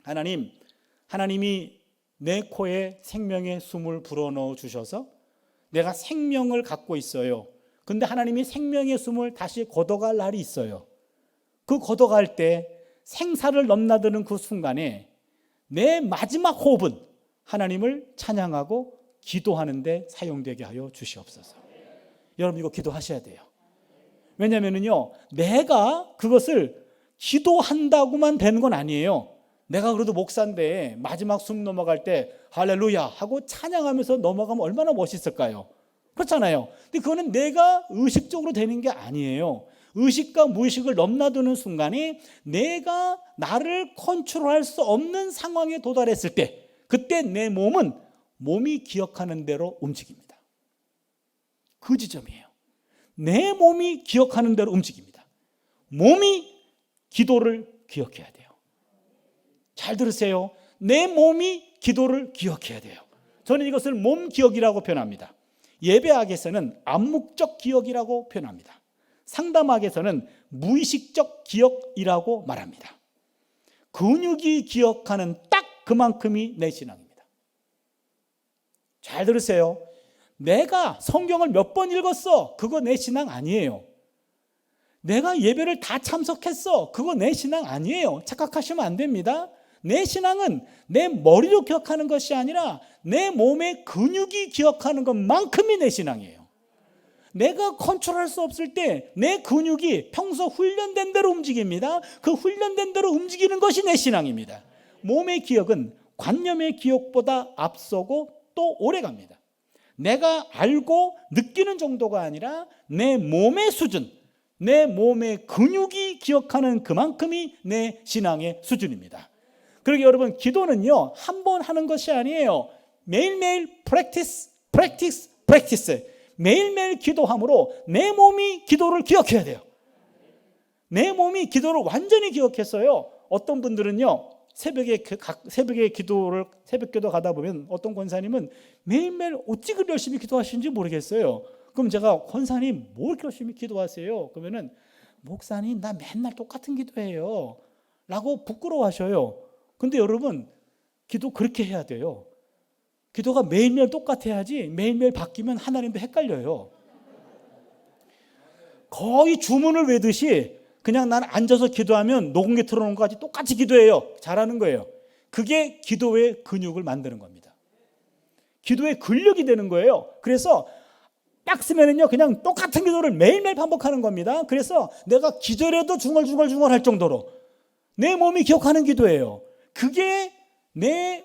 하나님이 내 코에 생명의 숨을 불어넣어 주셔서 내가 생명을 갖고 있어요. 근데 하나님이 생명의 숨을 다시 걷어갈 날이 있어요. 그 걷어갈 때 생사를 넘나드는 그 순간에 내 마지막 호흡은 하나님을 찬양하고 기도하는 데 사용되게 하여 주시옵소서. 여러분, 이거 기도하셔야 돼요. 왜냐하면요, 내가 그것을 기도한다고만 되는 건 아니에요. 내가 그래도 목사인데 마지막 숨 넘어갈 때 할렐루야 하고 찬양하면서 넘어가면 얼마나 멋있을까요? 그렇잖아요. 근데 그거는 내가 의식적으로 되는 게 아니에요. 의식과 무의식을 넘나드는 순간에 내가 나를 컨트롤할 수 없는 상황에 도달했을 때, 그때 내 몸은 몸이 기억하는 대로 움직입니다. 그 지점이에요. 내 몸이 기억하는 대로 움직입니다. 몸이 기도를 기억해야 돼요. 잘 들으세요. 내 몸이 기도를 기억해야 돼요. 저는 이것을 몸 기억이라고 표현합니다. 예배학에서는 암묵적 기억이라고 표현합니다. 상담학에서는 무의식적 기억이라고 말합니다. 근육이 기억하는 딱 그만큼이 내 신앙입니다. 잘 들으세요. 내가 성경을 몇 번 읽었어, 그거 내 신앙 아니에요. 내가 예배를 다 참석했어, 그거 내 신앙 아니에요. 착각하시면 안 됩니다. 내 신앙은 내 머리로 기억하는 것이 아니라 내 몸의 근육이 기억하는 것만큼이 내 신앙이에요. 내가 컨트롤할 수 없을 때 내 근육이 평소 훈련된 대로 움직입니다. 그 훈련된 대로 움직이는 것이 내 신앙입니다. 몸의 기억은 관념의 기억보다 앞서고 또 오래갑니다. 내가 알고 느끼는 정도가 아니라 내 몸의 수준, 내 몸의 근육이 기억하는 그만큼이 내 신앙의 수준입니다. 그러게 여러분, 기도는요 한 번 하는 것이 아니에요. 매일매일 practice. 매일매일 기도함으로 내 몸이 기도를 기억해야 돼요. 내 몸이 기도를 완전히 기억했어요. 어떤 분들은요 새벽에 새벽 기도 가다 보면 어떤 권사님은 매일매일 어찌 그리 열심히 기도하시는지 모르겠어요. 그럼 제가, 권사님 뭘 이렇게 열심히 기도하세요? 그러면은, 목사님 나 맨날 똑같은 기도해요 라고 부끄러워하셔요. 근데 여러분, 기도 그렇게 해야 돼요. 기도가 매일매일 똑같아야지 매일매일 바뀌면 하나님도 헷갈려요. 거의 주문을 외듯이 그냥 나는 앉아서 기도하면 녹음기 틀어놓은 것까지 똑같이 기도해요. 잘하는 거예요. 그게 기도의 근육을 만드는 겁니다. 기도의 근력이 되는 거예요. 그래서 딱 쓰면은요 그냥 똑같은 기도를 매일매일 반복하는 겁니다. 그래서 내가 기절해도 중얼중얼 할 정도로 내 몸이 기억하는 기도예요. 그게 내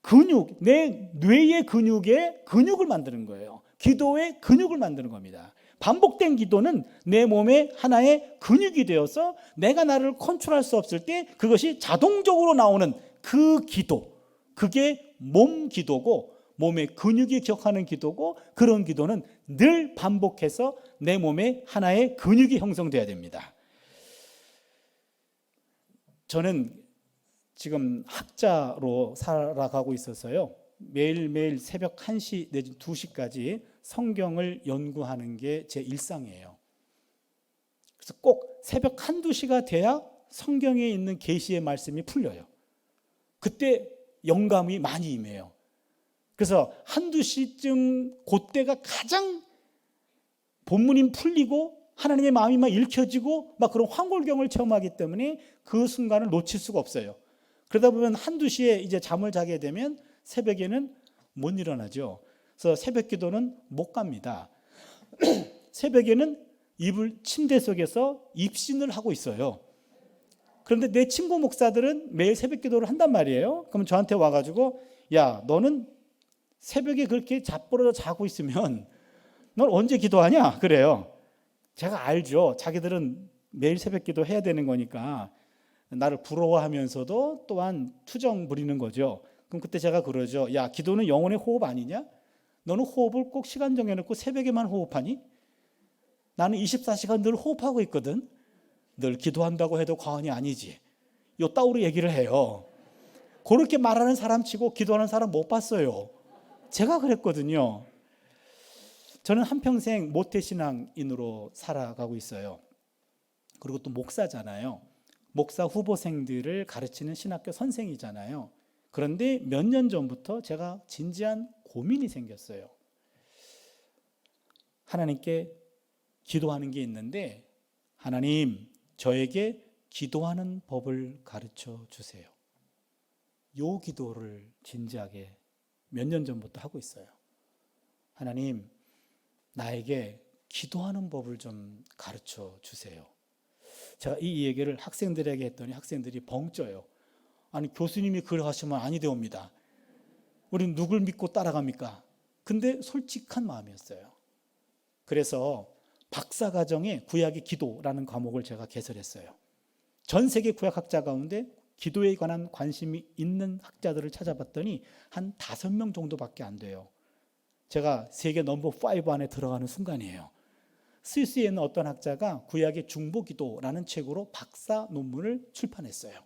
근육, 내 뇌의 근육의 근육을 만드는 거예요. 기도의 근육을 만드는 겁니다. 반복된 기도는 내 몸의 하나의 근육이 되어서 내가 나를 컨트롤할 수 없을 때 그것이 자동적으로 나오는 그 기도, 그게 몸 기도고 몸의 근육이 기억하는 기도고, 그런 기도는 늘 반복해서 내 몸에 하나의 근육이 형성돼야 됩니다. 저는 지금 학자로 살아가고 있어서요 매일매일 새벽 1시 내지 2시까지 성경을 연구하는 게 제 일상이에요. 그래서 꼭 새벽 1~2시가 돼야 성경에 있는 계시의 말씀이 풀려요. 그때 영감이 많이 임해요. 그래서 1~2시쯤 그때가 가장 본문이 풀리고 하나님의 마음이 막 읽혀지고 막 그런 황홀경을 체험하기 때문에 그 순간을 놓칠 수가 없어요. 그러다 보면 1~2시에 이제 잠을 자게 되면 새벽에는 못 일어나죠. 그래서 새벽 기도는 못 갑니다. 새벽에는 침대 속에서 입신을 하고 있어요. 그런데 내 친구 목사들은 매일 새벽 기도를 한단 말이에요. 그럼 저한테 와가지고, 야, 너는 새벽에 그렇게 자빠져 자고 있으면 넌 언제 기도하냐? 그래요. 제가 알죠. 자기들은 매일 새벽 기도 해야 되는 거니까 나를 부러워하면서도 또한 투정 부리는 거죠. 그럼 그때 제가 그러죠. 야, 기도는 영혼의 호흡 아니냐? 너는 호흡을 꼭 시간 정해놓고 새벽에만 호흡하니? 나는 24시간 늘 호흡하고 있거든. 늘 기도한다고 해도 과언이 아니지. 요 따위로 얘기를 해요. 그렇게 말하는 사람 치고 기도하는 사람 못 봤어요. 제가 그랬거든요. 저는 한평생 모태신앙인으로 살아가고 있어요. 그리고 또 목사잖아요. 목사 후보생들을 가르치는 신학교 선생이잖아요. 그런데 몇 년 전부터 제가 진지한 고민이 생겼어요. 하나님께 기도하는 게 있는데, 하나님, 저에게 기도하는 법을 가르쳐 주세요. 요 기도를 진지하게 몇 년 전부터 하고 있어요. 하나님, 나에게 기도하는 법을 좀 가르쳐 주세요. 제가 이 얘기를 학생들에게 했더니 학생들이 벙쪄요. 아니, 교수님이 그래 하시면 아니 되옵니다. 우리는 누굴 믿고 따라갑니까? 근데 솔직한 마음이었어요. 그래서 박사과정에 구약의 기도라는 과목을 제가 개설했어요. 전 세계 구약학자 가운데 기도에 관한 관심이 있는 학자들을 찾아봤더니 한 5명 정도밖에 안 돼요. 제가 세계 넘버 5 안에 들어가는 순간이에요. 스위스에 있는 어떤 학자가 구약의 중보기도라는 책으로 박사 논문을 출판했어요.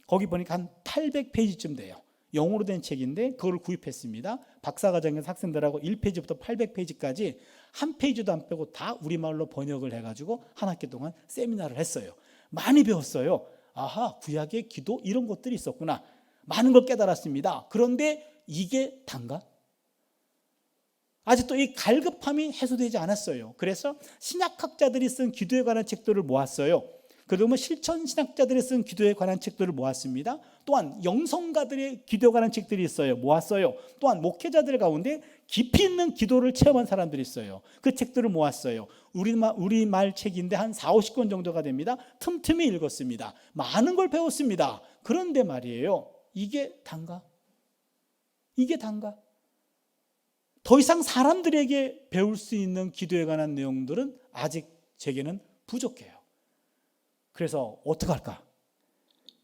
거기 보니까 한 800페이지쯤 돼요. 영어로 된 책인데 그걸 구입했습니다. 박사과정에서 학생들하고 1페이지부터 800페이지까지 한 페이지도 안 빼고 다 우리말로 번역을 해가지고 한 학기 동안 세미나를 했어요. 많이 배웠어요. 아하, 구약의 기도 이런 것들이 있었구나. 많은 걸 깨달았습니다. 그런데 이게 단가? 아직도 이 갈급함이 해소되지 않았어요. 그래서 신약학자들이 쓴 기도에 관한 책들을 모았어요. 그러면 실천신학자들이 쓴 기도에 관한 책들을 모았습니다. 또한 영성가들의 기도에 관한 책들이 있어요. 모았어요. 또한 목회자들 가운데 깊이 있는 기도를 체험한 사람들이 있어요. 그 책들을 모았어요. 우리말 책인데 한 4, 50권 정도가 됩니다. 틈틈이 읽었습니다. 많은 걸 배웠습니다. 그런데 말이에요, 이게 단가? 이게 단가? 더 이상 사람들에게 배울 수 있는 기도에 관한 내용들은 아직 제게는 부족해요. 그래서 어떻게 할까?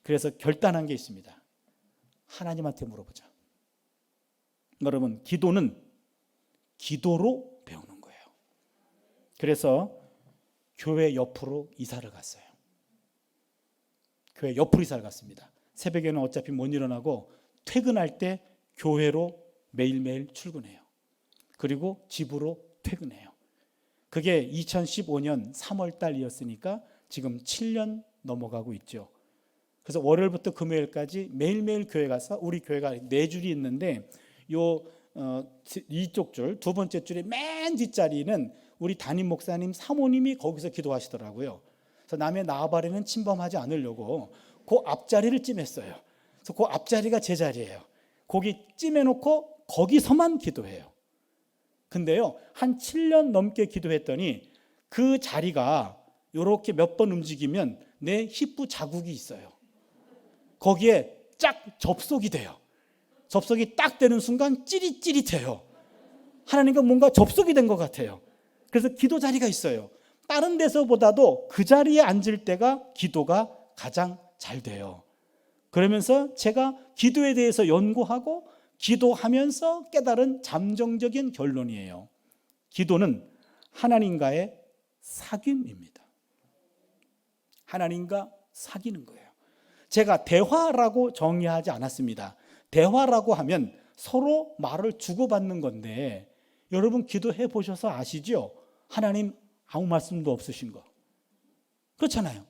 그래서 결단한 게 있습니다. 하나님한테 물어보자. 여러분, 기도는 기도로 배우는 거예요. 그래서 교회 옆으로 이사를 갔어요. 교회 옆으로 이사를 갔습니다. 새벽에는 어차피 못 일어나고 퇴근할 때 교회로 매일매일 출근해요. 그리고 집으로 퇴근해요. 그게 2015년 3월 달이었으니까 지금 7년 넘어가고 있죠. 그래서 월요일부터 금요일까지 매일매일 교회 가서, 우리 교회가 4줄이 있는데 이쪽 줄, 두 번째 줄의 맨 뒷자리는 우리 담임 목사님 사모님이 거기서 기도하시더라고요. 그래서 남의 나발에는 침범하지 않으려고 그 앞자리를 찜했어요. 그래서 그 앞자리가 제 자리예요. 거기 찜해놓고 거기서만 기도해요. 근데요, 한 7년 넘게 기도했더니 그 자리가 이렇게 몇 번 움직이면 내 힙부 자국이 있어요. 거기에 쫙 접속이 돼요. 접속이 딱 되는 순간 찌릿찌릿해요. 하나님과 뭔가 접속이 된 것 같아요. 그래서 기도 자리가 있어요. 다른 데서보다도 그 자리에 앉을 때가 기도가 가장 잘 돼요. 그러면서 제가 기도에 대해서 연구하고 기도하면서 깨달은 잠정적인 결론이에요. 기도는 하나님과의 사귐입니다. 하나님과 사귀는 거예요. 제가 대화라고 정의하지 않았습니다. 대화라고 하면 서로 말을 주고받는 건데, 여러분 기도해 보셔서 아시죠? 하나님 아무 말씀도 없으신 거. 그렇잖아요.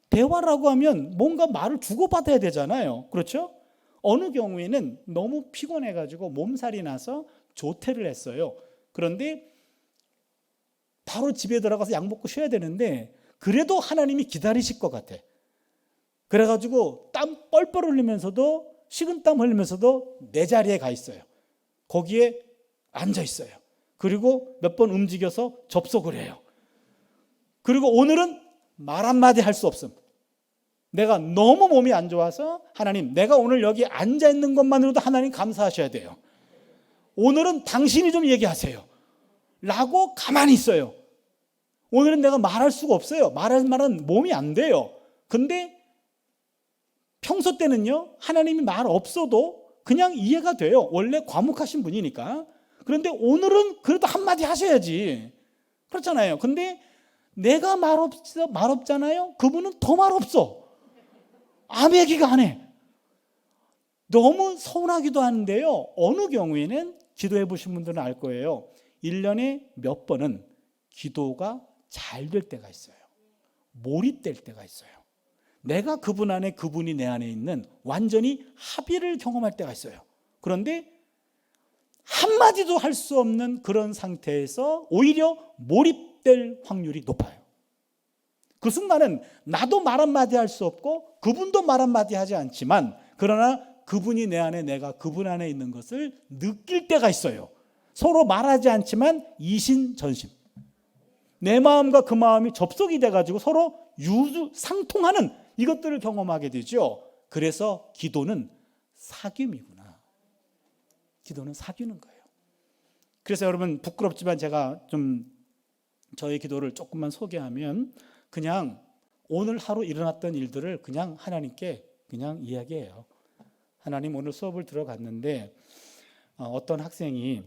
대화라고 하면 뭔가 말을 주고받아야 되잖아요. 그렇죠? 어느 경우에는 너무 피곤해가지고 몸살이 나서 조퇴를 했어요. 그런데 바로 집에 들어가서 약 먹고 쉬어야 되는데 그래도 하나님이 기다리실 것 같아. 그래가지고 땀 뻘뻘 흘리면서도, 식은땀 흘리면서도 내 자리에 가 있어요. 거기에 앉아 있어요. 그리고 몇 번 움직여서 접속을 해요. 그리고 오늘은 말 한마디 할 수 없음. 내가 너무 몸이 안 좋아서 하나님, 내가 오늘 여기 앉아 있는 것만으로도 하나님 감사하셔야 돼요. 오늘은 당신이 좀 얘기하세요. 라고 가만히 있어요. 오늘은 내가 말할 수가 없어요. 말할 말은 몸이 안 돼요. 근데 평소 때는요, 하나님이 말 없어도 그냥 이해가 돼요. 원래 과묵하신 분이니까. 그런데 오늘은 그래도 한마디 하셔야지. 그렇잖아요. 근데 내가 말 없잖아요. 그분은 더 말 없어. 아무 얘기가 안 해. 너무 서운하기도 하는데요, 어느 경우에는 기도해 보신 분들은 알 거예요. 1년에 몇 번은 기도가 잘 될 때가 있어요. 몰입될 때가 있어요. 내가 그분 안에, 그분이 내 안에 있는 완전히 합의를 경험할 때가 있어요. 그런데 한마디도 할 수 없는 그런 상태에서 오히려 몰입될 확률이 높아요. 그 순간은 나도 말 한마디 할 수 없고 그분도 말 한마디 하지 않지만, 그러나 그분이 내 안에, 내가 그분 안에 있는 것을 느낄 때가 있어요. 서로 말하지 않지만 이신전심, 내 마음과 그 마음이 접속이 돼가지고 서로 상통하는 이것들을 경험하게 되죠. 그래서 기도는 사귐이구나. 기도는 사귀는 거예요. 그래서 여러분 부끄럽지만 제가 좀 저의 기도를 조금만 소개하면 그냥 오늘 하루 일어났던 일들을 그냥 하나님께 그냥 이야기해요. 하나님, 오늘 수업을 들어갔는데 어떤 학생이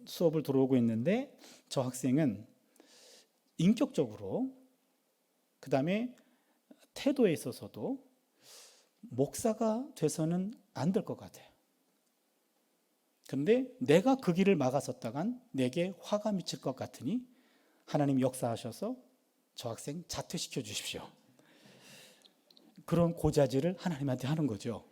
수업을 들어오고 있는데 저 학생은 인격적으로 그다음에 태도에 있어서도 목사가 돼서는 안 될 것 같아요. 근데 내가 그 길을 막았었다간 내게 화가 미칠 것 같으니 하나님 역사하셔서 저 학생 자퇴시켜 주십시오. 그런 고자질을 하나님한테 하는 거죠.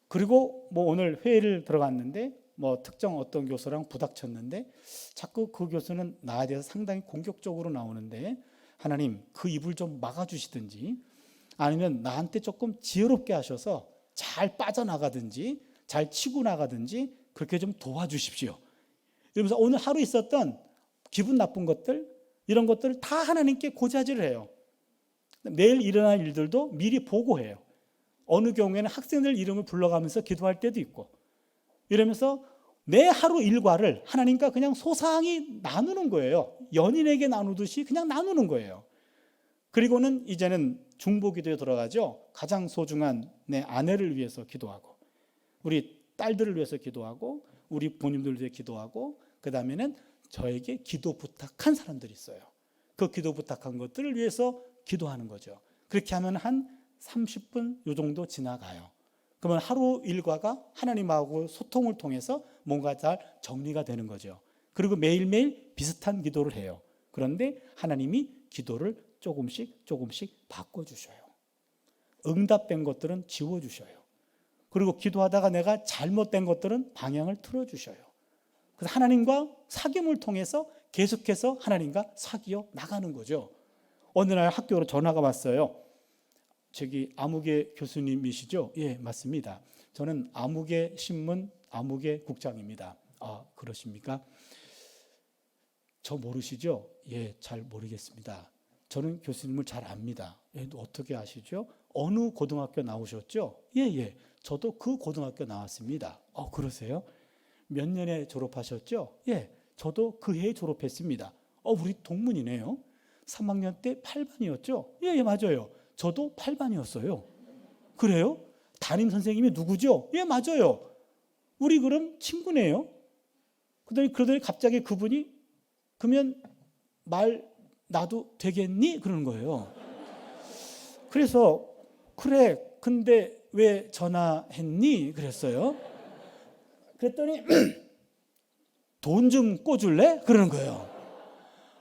그리고 뭐 오늘 회의를 들어갔는데 뭐 특정 어떤 교수랑 부닥쳤는데 자꾸 그 교수는 나에 대해서 상당히 공격적으로 나오는데 하나님 그 입을 좀 막아주시든지 아니면 나한테 조금 지혜롭게 하셔서 잘 빠져나가든지 잘 치고 나가든지 그렇게 좀 도와주십시오. 이러면서 오늘 하루 있었던 기분 나쁜 것들 이런 것들을 다 하나님께 고자질을 해요. 내일 일어날 일들도 미리 보고해요. 어느 경우에는 학생들 이름을 불러가면서 기도할 때도 있고 이러면서 내 하루 일과를 하나님과 그냥 소상히 나누는 거예요. 연인에게 나누듯이 그냥 나누는 거예요. 그리고는 이제는 중보기도에 들어가죠. 가장 소중한 내 아내를 위해서 기도하고 우리 딸들을 위해서 기도하고 우리 부모님들을 위해 기도하고 그 다음에는 저에게 기도 부탁한 사람들이 있어요. 그 기도 부탁한 것들을 위해서 기도하는 거죠. 그렇게 하면 한 30분 요 정도 지나가요. 그러면 하루 일과가 하나님하고 소통을 통해서 뭔가 잘 정리가 되는 거죠. 그리고 매일매일 비슷한 기도를 해요. 그런데 하나님이 기도를 조금씩 바꿔주셔요. 응답된 것들은 지워주셔요. 그리고 기도하다가 내가 잘못된 것들은 방향을 틀어주셔요. 그래서 하나님과 사귐을 통해서 계속해서 하나님과 사귀어 나가는 거죠. 어느 날 학교로 전화가 왔어요. 저기 아무개 교수님이시죠? 예, 맞습니다. 저는 아무개 신문 아무개 국장입니다. 아, 그러십니까? 저 모르시죠? 예, 잘 모르겠습니다. 저는 교수님을 잘 압니다. 예, 어떻게 아시죠? 어느 고등학교 나오셨죠? 예, 저도 그 고등학교 나왔습니다. 그러세요? 몇 년에 졸업하셨죠? 예, 저도 그 해에 졸업했습니다. 우리 동문이네요. 3학년 때 8반이었죠? 예, 맞아요. 저도 8반이었어요. 그래요? 담임 선생님이 누구죠? 예, 맞아요. 우리 그럼 친구네요. 그러더니 갑자기 그분이 그러면 말 나도 되겠니? 그러는 거예요. 그래서 그래, 근데 왜 전화했니? 그랬어요. 그랬더니 돈 좀 꿔줄래? 그러는 거예요.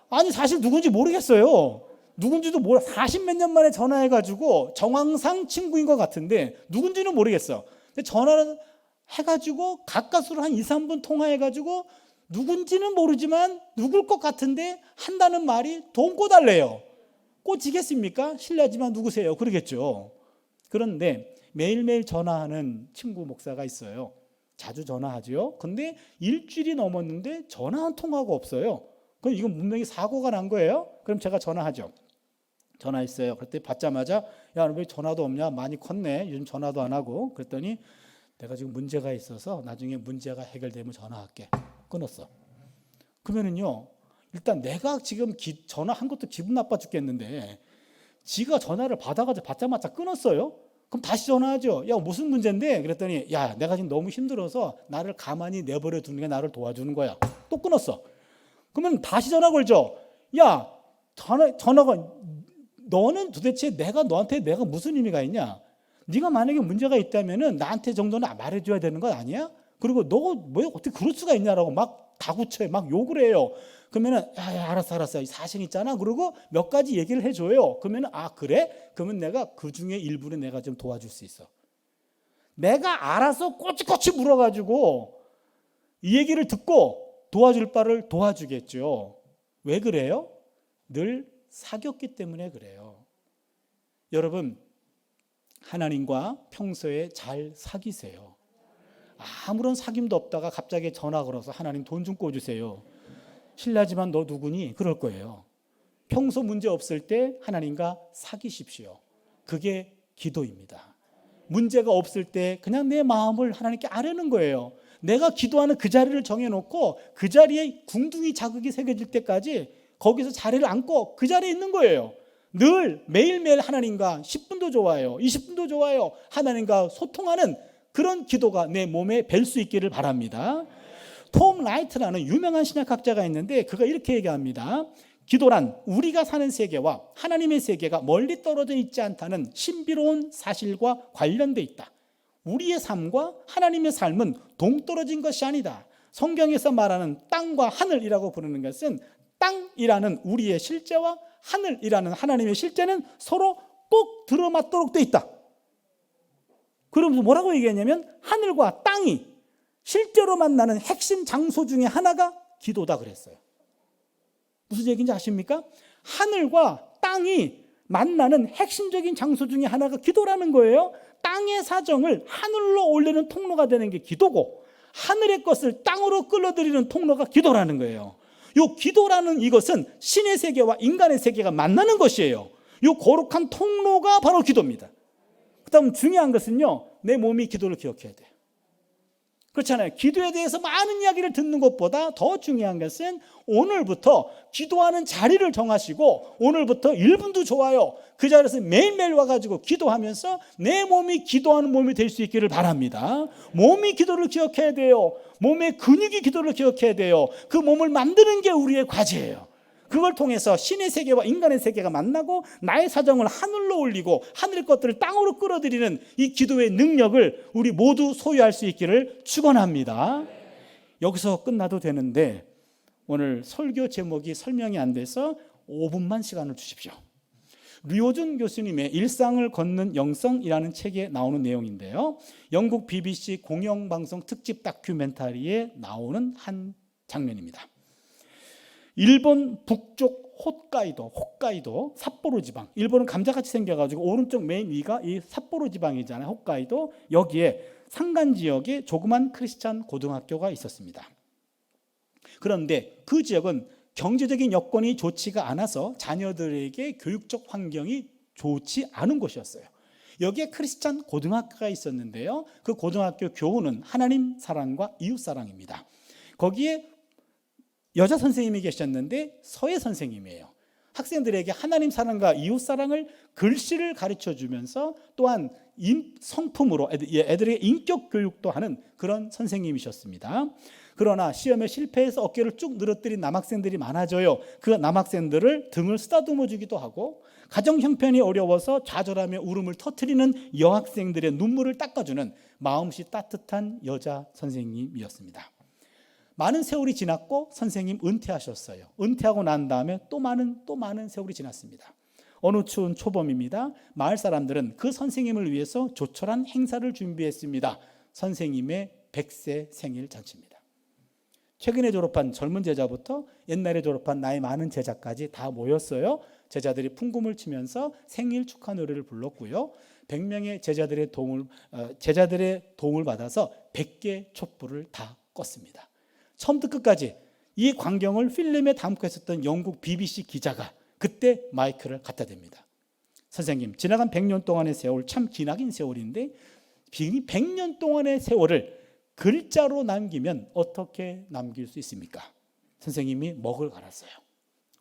아니 사실 누군지 모르겠어요. 누군지도 몰라. 40몇 년 만에 전화해가지고 정황상 친구인 것 같은데 누군지는 모르겠어. 근데 전화를 해가지고 가까스로 한 2, 3분 통화해가지고 누군지는 모르지만 누굴 것 같은데 한다는 말이 돈 꿔달래요. 꽂히겠습니까? 실례지만 누구세요? 그러겠죠. 그런데 매일매일 전화하는 친구 목사가 있어요. 자주 전화하죠. 근데 일주일이 넘었는데 전화 한 통화가 없어요. 그럼 이건 분명히 사고가 난 거예요. 그럼 제가 전화하죠. 전화했어요. 그때 받자마자 야, 너 왜 전화도 없냐? 많이 컸네. 요즘 전화도 안 하고. 그랬더니 내가 지금 문제가 있어서 나중에 문제가 해결되면 전화할게. 끊었어. 그러면은요. 일단 내가 지금 전화한 것도 기분 나빠 죽겠는데 지가 전화를 받자마자 끊었어요. 그럼 다시 전화하죠. 야, 무슨 문제인데? 그랬더니 야, 내가 지금 너무 힘들어서 나를 가만히 내버려 두는 게 나를 도와주는 거야. 또 끊었어. 그러면 다시 전화 걸죠. 야, 전화가 너는 도대체 내가 무슨 의미가 있냐? 네가 만약에 문제가 있다면은 나한테 정도는 말해줘야 되는 것 아니야? 그리고 너 뭐 어떻게 그럴 수가 있냐라고 막 다구쳐요. 막 욕을 해요. 그러면은 야, 알았어. 사실 있잖아. 그리고 몇 가지 얘기를 해줘요. 그러면은 그래? 그러면 내가 그 중에 일부를 내가 좀 도와줄 수 있어. 내가 알아서 꼬치꼬치 물어가지고 이 얘기를 듣고 도와줄 바를 도와주겠죠. 왜 그래요? 늘 사귀었기 때문에 그래요. 여러분, 하나님과 평소에 잘 사귀세요. 아무런 사귐도 없다가 갑자기 전화 걸어서 하나님 돈 좀 꿔주세요. 실례지만 너 누구니? 그럴 거예요. 평소 문제 없을 때 하나님과 사귀십시오. 그게 기도입니다. 문제가 없을 때 그냥 내 마음을 하나님께 아뢰는 거예요. 내가 기도하는 그 자리를 정해놓고 그 자리에 궁둥이 자극이 새겨질 때까지 거기서 자리를 앉고 그 자리에 있는 거예요. 늘 매일매일 하나님과 10분도 좋아요, 20분도 좋아요, 하나님과 소통하는 그런 기도가 내 몸에 뵐 수 있기를 바랍니다. 톰 라이트라는 유명한 신약학자가 있는데 그가 이렇게 얘기합니다. 기도란 우리가 사는 세계와 하나님의 세계가 멀리 떨어져 있지 않다는 신비로운 사실과 관련돼 있다. 우리의 삶과 하나님의 삶은 동떨어진 것이 아니다. 성경에서 말하는 땅과 하늘이라고 부르는 것은 땅이라는 우리의 실제와 하늘이라는 하나님의 실제는 서로 꼭 들어맞도록 돼 있다. 그러면서 뭐라고 얘기했냐면 하늘과 땅이 실제로 만나는 핵심 장소 중에 하나가 기도다 그랬어요. 무슨 얘기인지 아십니까? 하늘과 땅이 만나는 핵심적인 장소 중에 하나가 기도라는 거예요. 땅의 사정을 하늘로 올리는 통로가 되는 게 기도고 하늘의 것을 땅으로 끌어들이는 통로가 기도라는 거예요. 이 기도라는 이것은 신의 세계와 인간의 세계가 만나는 것이에요. 이 거룩한 통로가 바로 기도입니다. 그 다음 중요한 것은요, 내 몸이 기도를 기억해야 돼요. 그렇잖아요. 기도에 대해서 많은 이야기를 듣는 것보다 더 중요한 것은 오늘부터 기도하는 자리를 정하시고 오늘부터 1분도 좋아요. 그 자리에서 매일매일 와가지고 기도하면서 내 몸이 기도하는 몸이 될 수 있기를 바랍니다. 몸이 기도를 기억해야 돼요. 몸의 근육이 기도를 기억해야 돼요. 그 몸을 만드는 게 우리의 과제예요. 그걸 통해서 신의 세계와 인간의 세계가 만나고 나의 사정을 하늘로 올리고 하늘의 것들을 땅으로 끌어들이는 이 기도의 능력을 우리 모두 소유할 수 있기를 축원합니다. 여기서 끝나도 되는데 오늘 설교 제목이 설명이 안 돼서 5분만 시간을 주십시오. 류호준 교수님의 일상을 걷는 영성이라는 책에 나오는 내용인데요. 영국 BBC 공영방송 특집 다큐멘터리에 나오는 한 장면입니다. 일본 북쪽 홋카이도 삿포로 지방, 일본은 감자같이 생겨가지고 오른쪽 맨 위가 이 삿포로 지방이잖아요. 홋카이도. 여기에 산간 지역에 조그만 크리스찬 고등학교가 있었습니다. 그런데 그 지역은 경제적인 여건이 좋지가 않아서 자녀들에게 교육적 환경이 좋지 않은 곳이었어요. 여기에 크리스찬 고등학교가 있었는데요. 그 고등학교 교훈은 하나님 사랑과 이웃 사랑입니다. 거기에 여자 선생님이 계셨는데 서예 선생님이에요. 학생들에게 하나님 사랑과 이웃 사랑을 글씨를 가르쳐 주면서 또한 성품으로 애들에게 인격 교육도 하는 그런 선생님이셨습니다. 그러나 시험에 실패해서 어깨를 쭉 늘어뜨린 남학생들이 많아져요. 그 남학생들을 등을 쓰다듬어 주기도 하고 가정 형편이 어려워서 좌절하며 울음을 터뜨리는 여학생들의 눈물을 닦아주는 마음씨 따뜻한 여자 선생님이었습니다. 많은 세월이 지났고 선생님 은퇴하셨어요. 은퇴하고 난 다음에 또 많은 세월이 지났습니다. 어느 추운 초봄입니다. 마을 사람들은 그 선생님을 위해서 조촐한 행사를 준비했습니다. 선생님의 100세 생일 잔치입니다. 최근에 졸업한 젊은 제자부터 옛날에 졸업한 나이 많은 제자까지 다 모였어요. 제자들이 풍금을 치면서 생일 축하 노래를 불렀고요. 100명의 제자들의 도움을 받아서 100개 촛불을 다 껐습니다. 처음부터 끝까지 이 광경을 필름에 담고 있었던 영국 BBC 기자가 그때 마이크를 갖다 댑니다. 선생님, 지나간 100년 동안의 세월 참 기나긴 세월인데 100년 동안의 세월을 글자로 남기면 어떻게 남길 수 있습니까? 선생님이 먹을 갈았어요.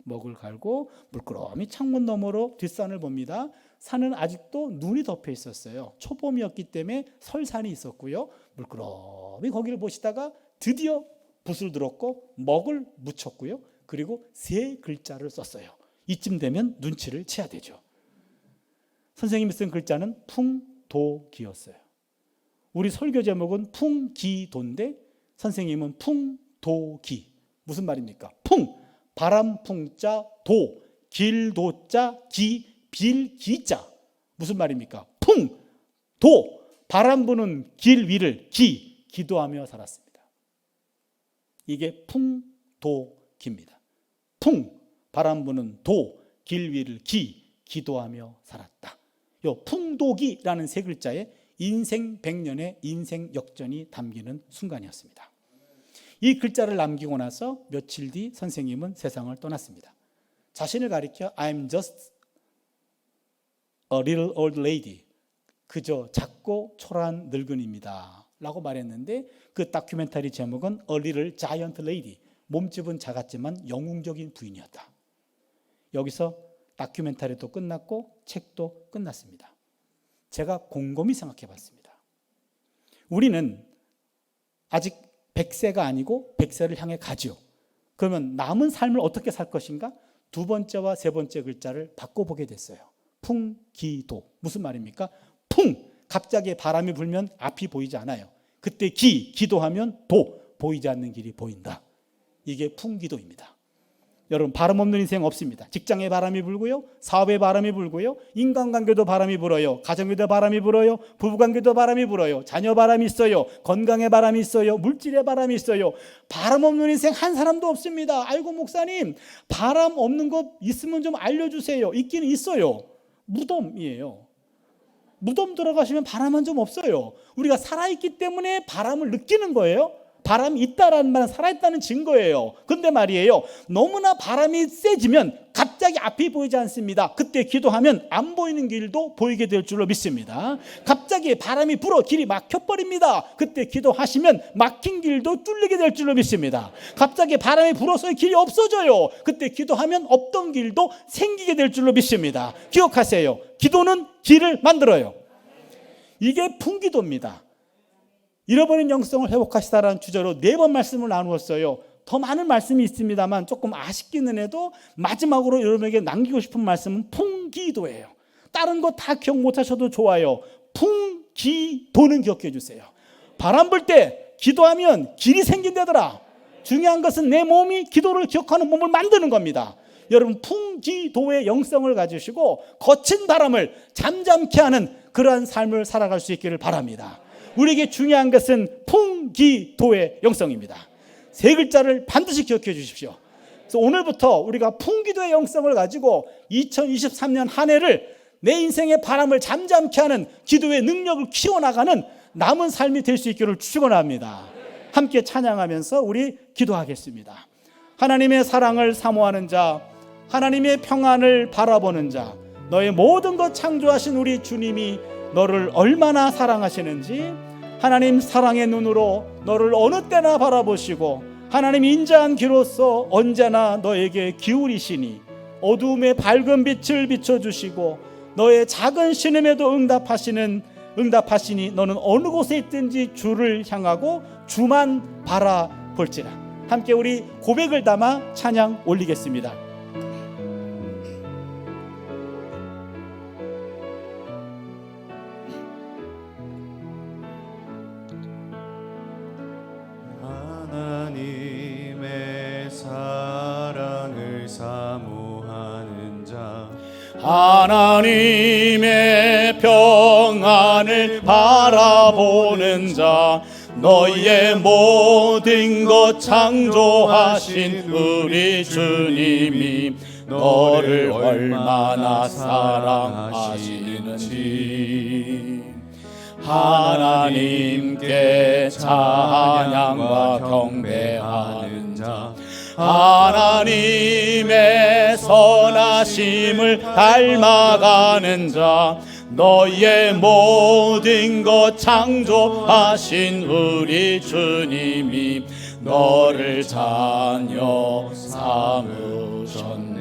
먹을 갈고 물끄러미 창문 너머로 뒷산을 봅니다. 산은 아직도 눈이 덮여 있었어요. 초봄이었기 때문에 설산이 있었고요. 물끄러미 거기를 보시다가 드디어 붓을 들었고 먹을 묻혔고요. 그리고 3글자를 썼어요. 이쯤 되면 눈치를 채야 되죠. 선생님이 쓴 글자는 풍도기였어요. 우리 설교 제목은 풍기도인데 선생님은 풍도기. 무슨 말입니까? 풍, 바람 풍자, 도, 길도자, 기, 빌기자. 무슨 말입니까? 풍, 도, 바람 부는 길 위를 기도하며 살았습니다. 이게 풍도기입니다. 풍, 바람 부는 도, 길 위를 기도하며 살았다. 요 풍도기라는 3글자에 인생 100년의 인생 역전이 담기는 순간이었습니다. 이 글자를 남기고 나서 며칠 뒤 선생님은 세상을 떠났습니다. 자신을 가리켜 I'm just a little old lady. 그저 작고 초라한 늙은입니다. 라고 말했는데 그 다큐멘터리 제목은 A Little Giant Lady, 몸집은 작았지만 영웅적인 부인이었다. 여기서 다큐멘터리도 끝났고 책도 끝났습니다. 제가 곰곰이 생각해 봤습니다. 우리는 아직 100세가 아니고 100세를 향해 가죠. 그러면 남은 삶을 어떻게 살 것인가? 두 번째와 세 번째 글자를 바꿔보게 됐어요. 풍기도. 무슨 말입니까? 풍! 갑자기 바람이 불면 앞이 보이지 않아요. 그때 기도하면 보이지 않는 길이 보인다. 이게 풍기도입니다. 여러분, 바람 없는 인생 없습니다. 직장에 바람이 불고요, 사업에 바람이 불고요, 인간관계도 바람이 불어요, 가정에도 바람이 불어요, 부부관계도 바람이 불어요, 자녀 바람이 있어요, 건강에 바람이 있어요, 물질에 바람이 있어요. 바람 없는 인생 한 사람도 없습니다. 아이고 목사님, 바람 없는 거 있으면 좀 알려주세요. 있기는 있어요. 무덤이에요. 무덤 들어가시면 바람은 좀 없어요. 우리가 살아있기 때문에 바람을 느끼는 거예요. 바람이 있다라는 말은 살아있다는 증거예요. 근데 말이에요, 너무나 바람이 세지면 갑자기 앞이 보이지 않습니다. 그때 기도하면 안 보이는 길도 보이게 될 줄로 믿습니다. 갑자기 바람이 불어 길이 막혀버립니다. 그때 기도하시면 막힌 길도 뚫리게 될 줄로 믿습니다. 갑자기 바람이 불어서 길이 없어져요. 그때 기도하면 없던 길도 생기게 될 줄로 믿습니다. 기억하세요. 기도는 길을 만들어요. 이게 풍기도입니다. 잃어버린 영성을 회복하시다라는 주제로 4번 말씀을 나누었어요. 더 많은 말씀이 있습니다만 조금 아쉽기는 해도 마지막으로 여러분에게 남기고 싶은 말씀은 풍기도예요. 다른 거 다 기억 못하셔도 좋아요. 풍기도는 기억해 주세요. 바람 불 때 기도하면 길이 생긴다더라. 중요한 것은 내 몸이 기도를 기억하는 몸을 만드는 겁니다. 여러분, 풍기도의 영성을 가지시고 거친 바람을 잠잠케 하는 그러한 삶을 살아갈 수 있기를 바랍니다. 우리에게 중요한 것은 풍기도의 영성입니다. 3글자를 반드시 기억해 주십시오. 그래서 오늘부터 우리가 풍기도의 영성을 가지고 2023년 한 해를 내 인생의 바람을 잠잠케 하는 기도의 능력을 키워나가는 남은 삶이 될 수 있기를 축원합니다. 함께 찬양하면서 우리 기도하겠습니다. 하나님의 사랑을 사모하는 자, 하나님의 평안을 바라보는 자, 너의 모든 것 창조하신 우리 주님이 너를 얼마나 사랑하시는지 하나님 사랑의 눈으로 너를 어느 때나 바라보시고 하나님 인자한 귀로서 언제나 너에게 기울이시니 어두움에 밝은 빛을 비춰주시고 너의 작은 신음에도 응답하시니 너는 어느 곳에 있든지 주를 향하고 주만 바라볼지라. 함께 우리 고백을 담아 찬양 올리겠습니다. 하나님의 사랑을 사모하는 자, 하나님의 평안을 바라보는 자, 너희의 모든 것 창조하신 우리 주님이 너를 얼마나 사랑하시는지 하나님께 찬양과 경배하는 자, 하나님의 선하심을 닮아가는 자, 너희의 모든 것 창조하신 우리 주님이 너를 자녀 삼으셨네.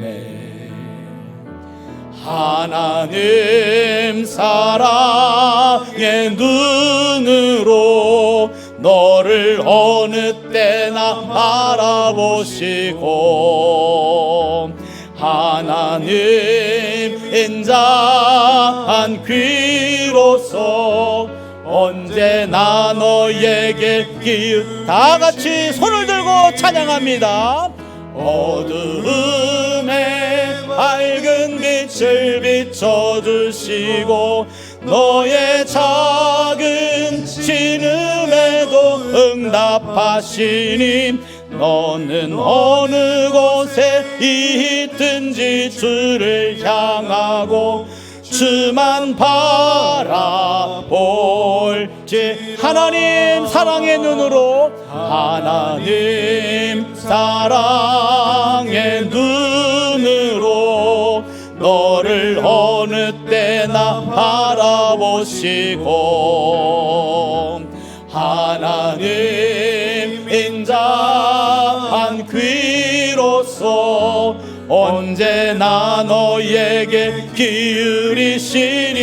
하나님 사랑의 눈으로 너를 어느 때나 바라보시고 하나님 인자한 귀로서 언제나 너에게 다 같이 손을 들고 찬양합니다. 어두움에 밝은 빛을 비춰주시고 너의 작은 신음에도 응답하시니 너는 어느 곳에 있든지 주를 향하고 주만 바라볼지. 하나님 사랑의 눈으로, 하나님 사랑의 눈으로 너를 어느 때나 바라보시고 하나님 인자한 귀로서 언제나 너에게 기울이시니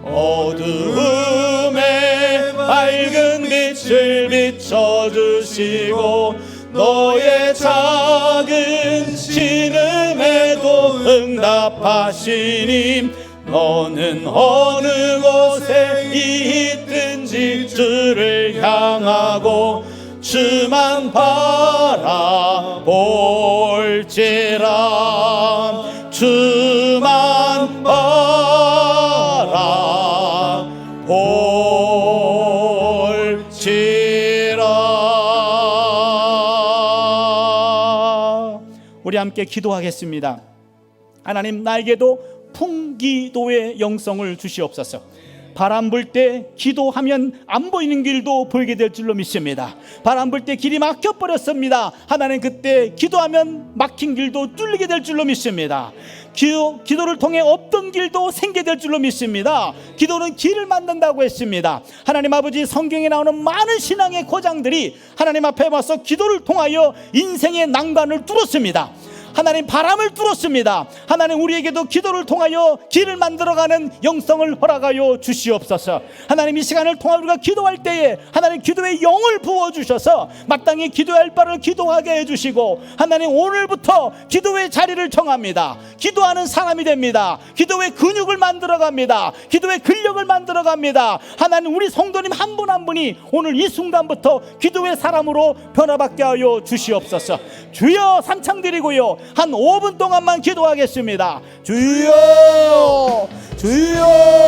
어두움에 밝은 빛을 비춰주시고 너의 작은 신음에도 응답하시니 너는 어느 곳에 있든지 주를 향하고 주만 바라볼지라 주만 바라볼지라. 우리 함께 기도하겠습니다. 하나님, 나에게도 풍기도의 영성을 주시옵소서. 바람 불 때 기도하면 안 보이는 길도 보이게 될 줄로 믿습니다. 바람 불 때 길이 막혀버렸습니다. 하나님, 그때 기도하면 막힌 길도 뚫리게 될 줄로 믿습니다. 기도를 통해 없던 길도 생기게 될 줄로 믿습니다. 기도는 길을 만든다고 했습니다. 하나님 아버지, 성경에 나오는 많은 신앙의 고장들이 하나님 앞에 와서 기도를 통하여 인생의 난관을 뚫었습니다. 하나님, 바람을 뚫었습니다. 하나님, 우리에게도 기도를 통하여 길을 만들어가는 영성을 허락하여 주시옵소서. 하나님, 이 시간을 통해 우리가 기도할 때에 하나님 기도의 영을 부어주셔서 마땅히 기도할 바를 기도하게 해주시고, 하나님, 오늘부터 기도의 자리를 정합니다. 기도하는 사람이 됩니다. 기도의 근육을 만들어갑니다. 기도의 근력을 만들어갑니다. 하나님, 우리 성도님 한 분 한 분이 오늘 이 순간부터 기도의 사람으로 변화받게 하여 주시옵소서. 주여, 삼창드리고요, 한 5분 동안만 기도하겠습니다. 주여, 주여.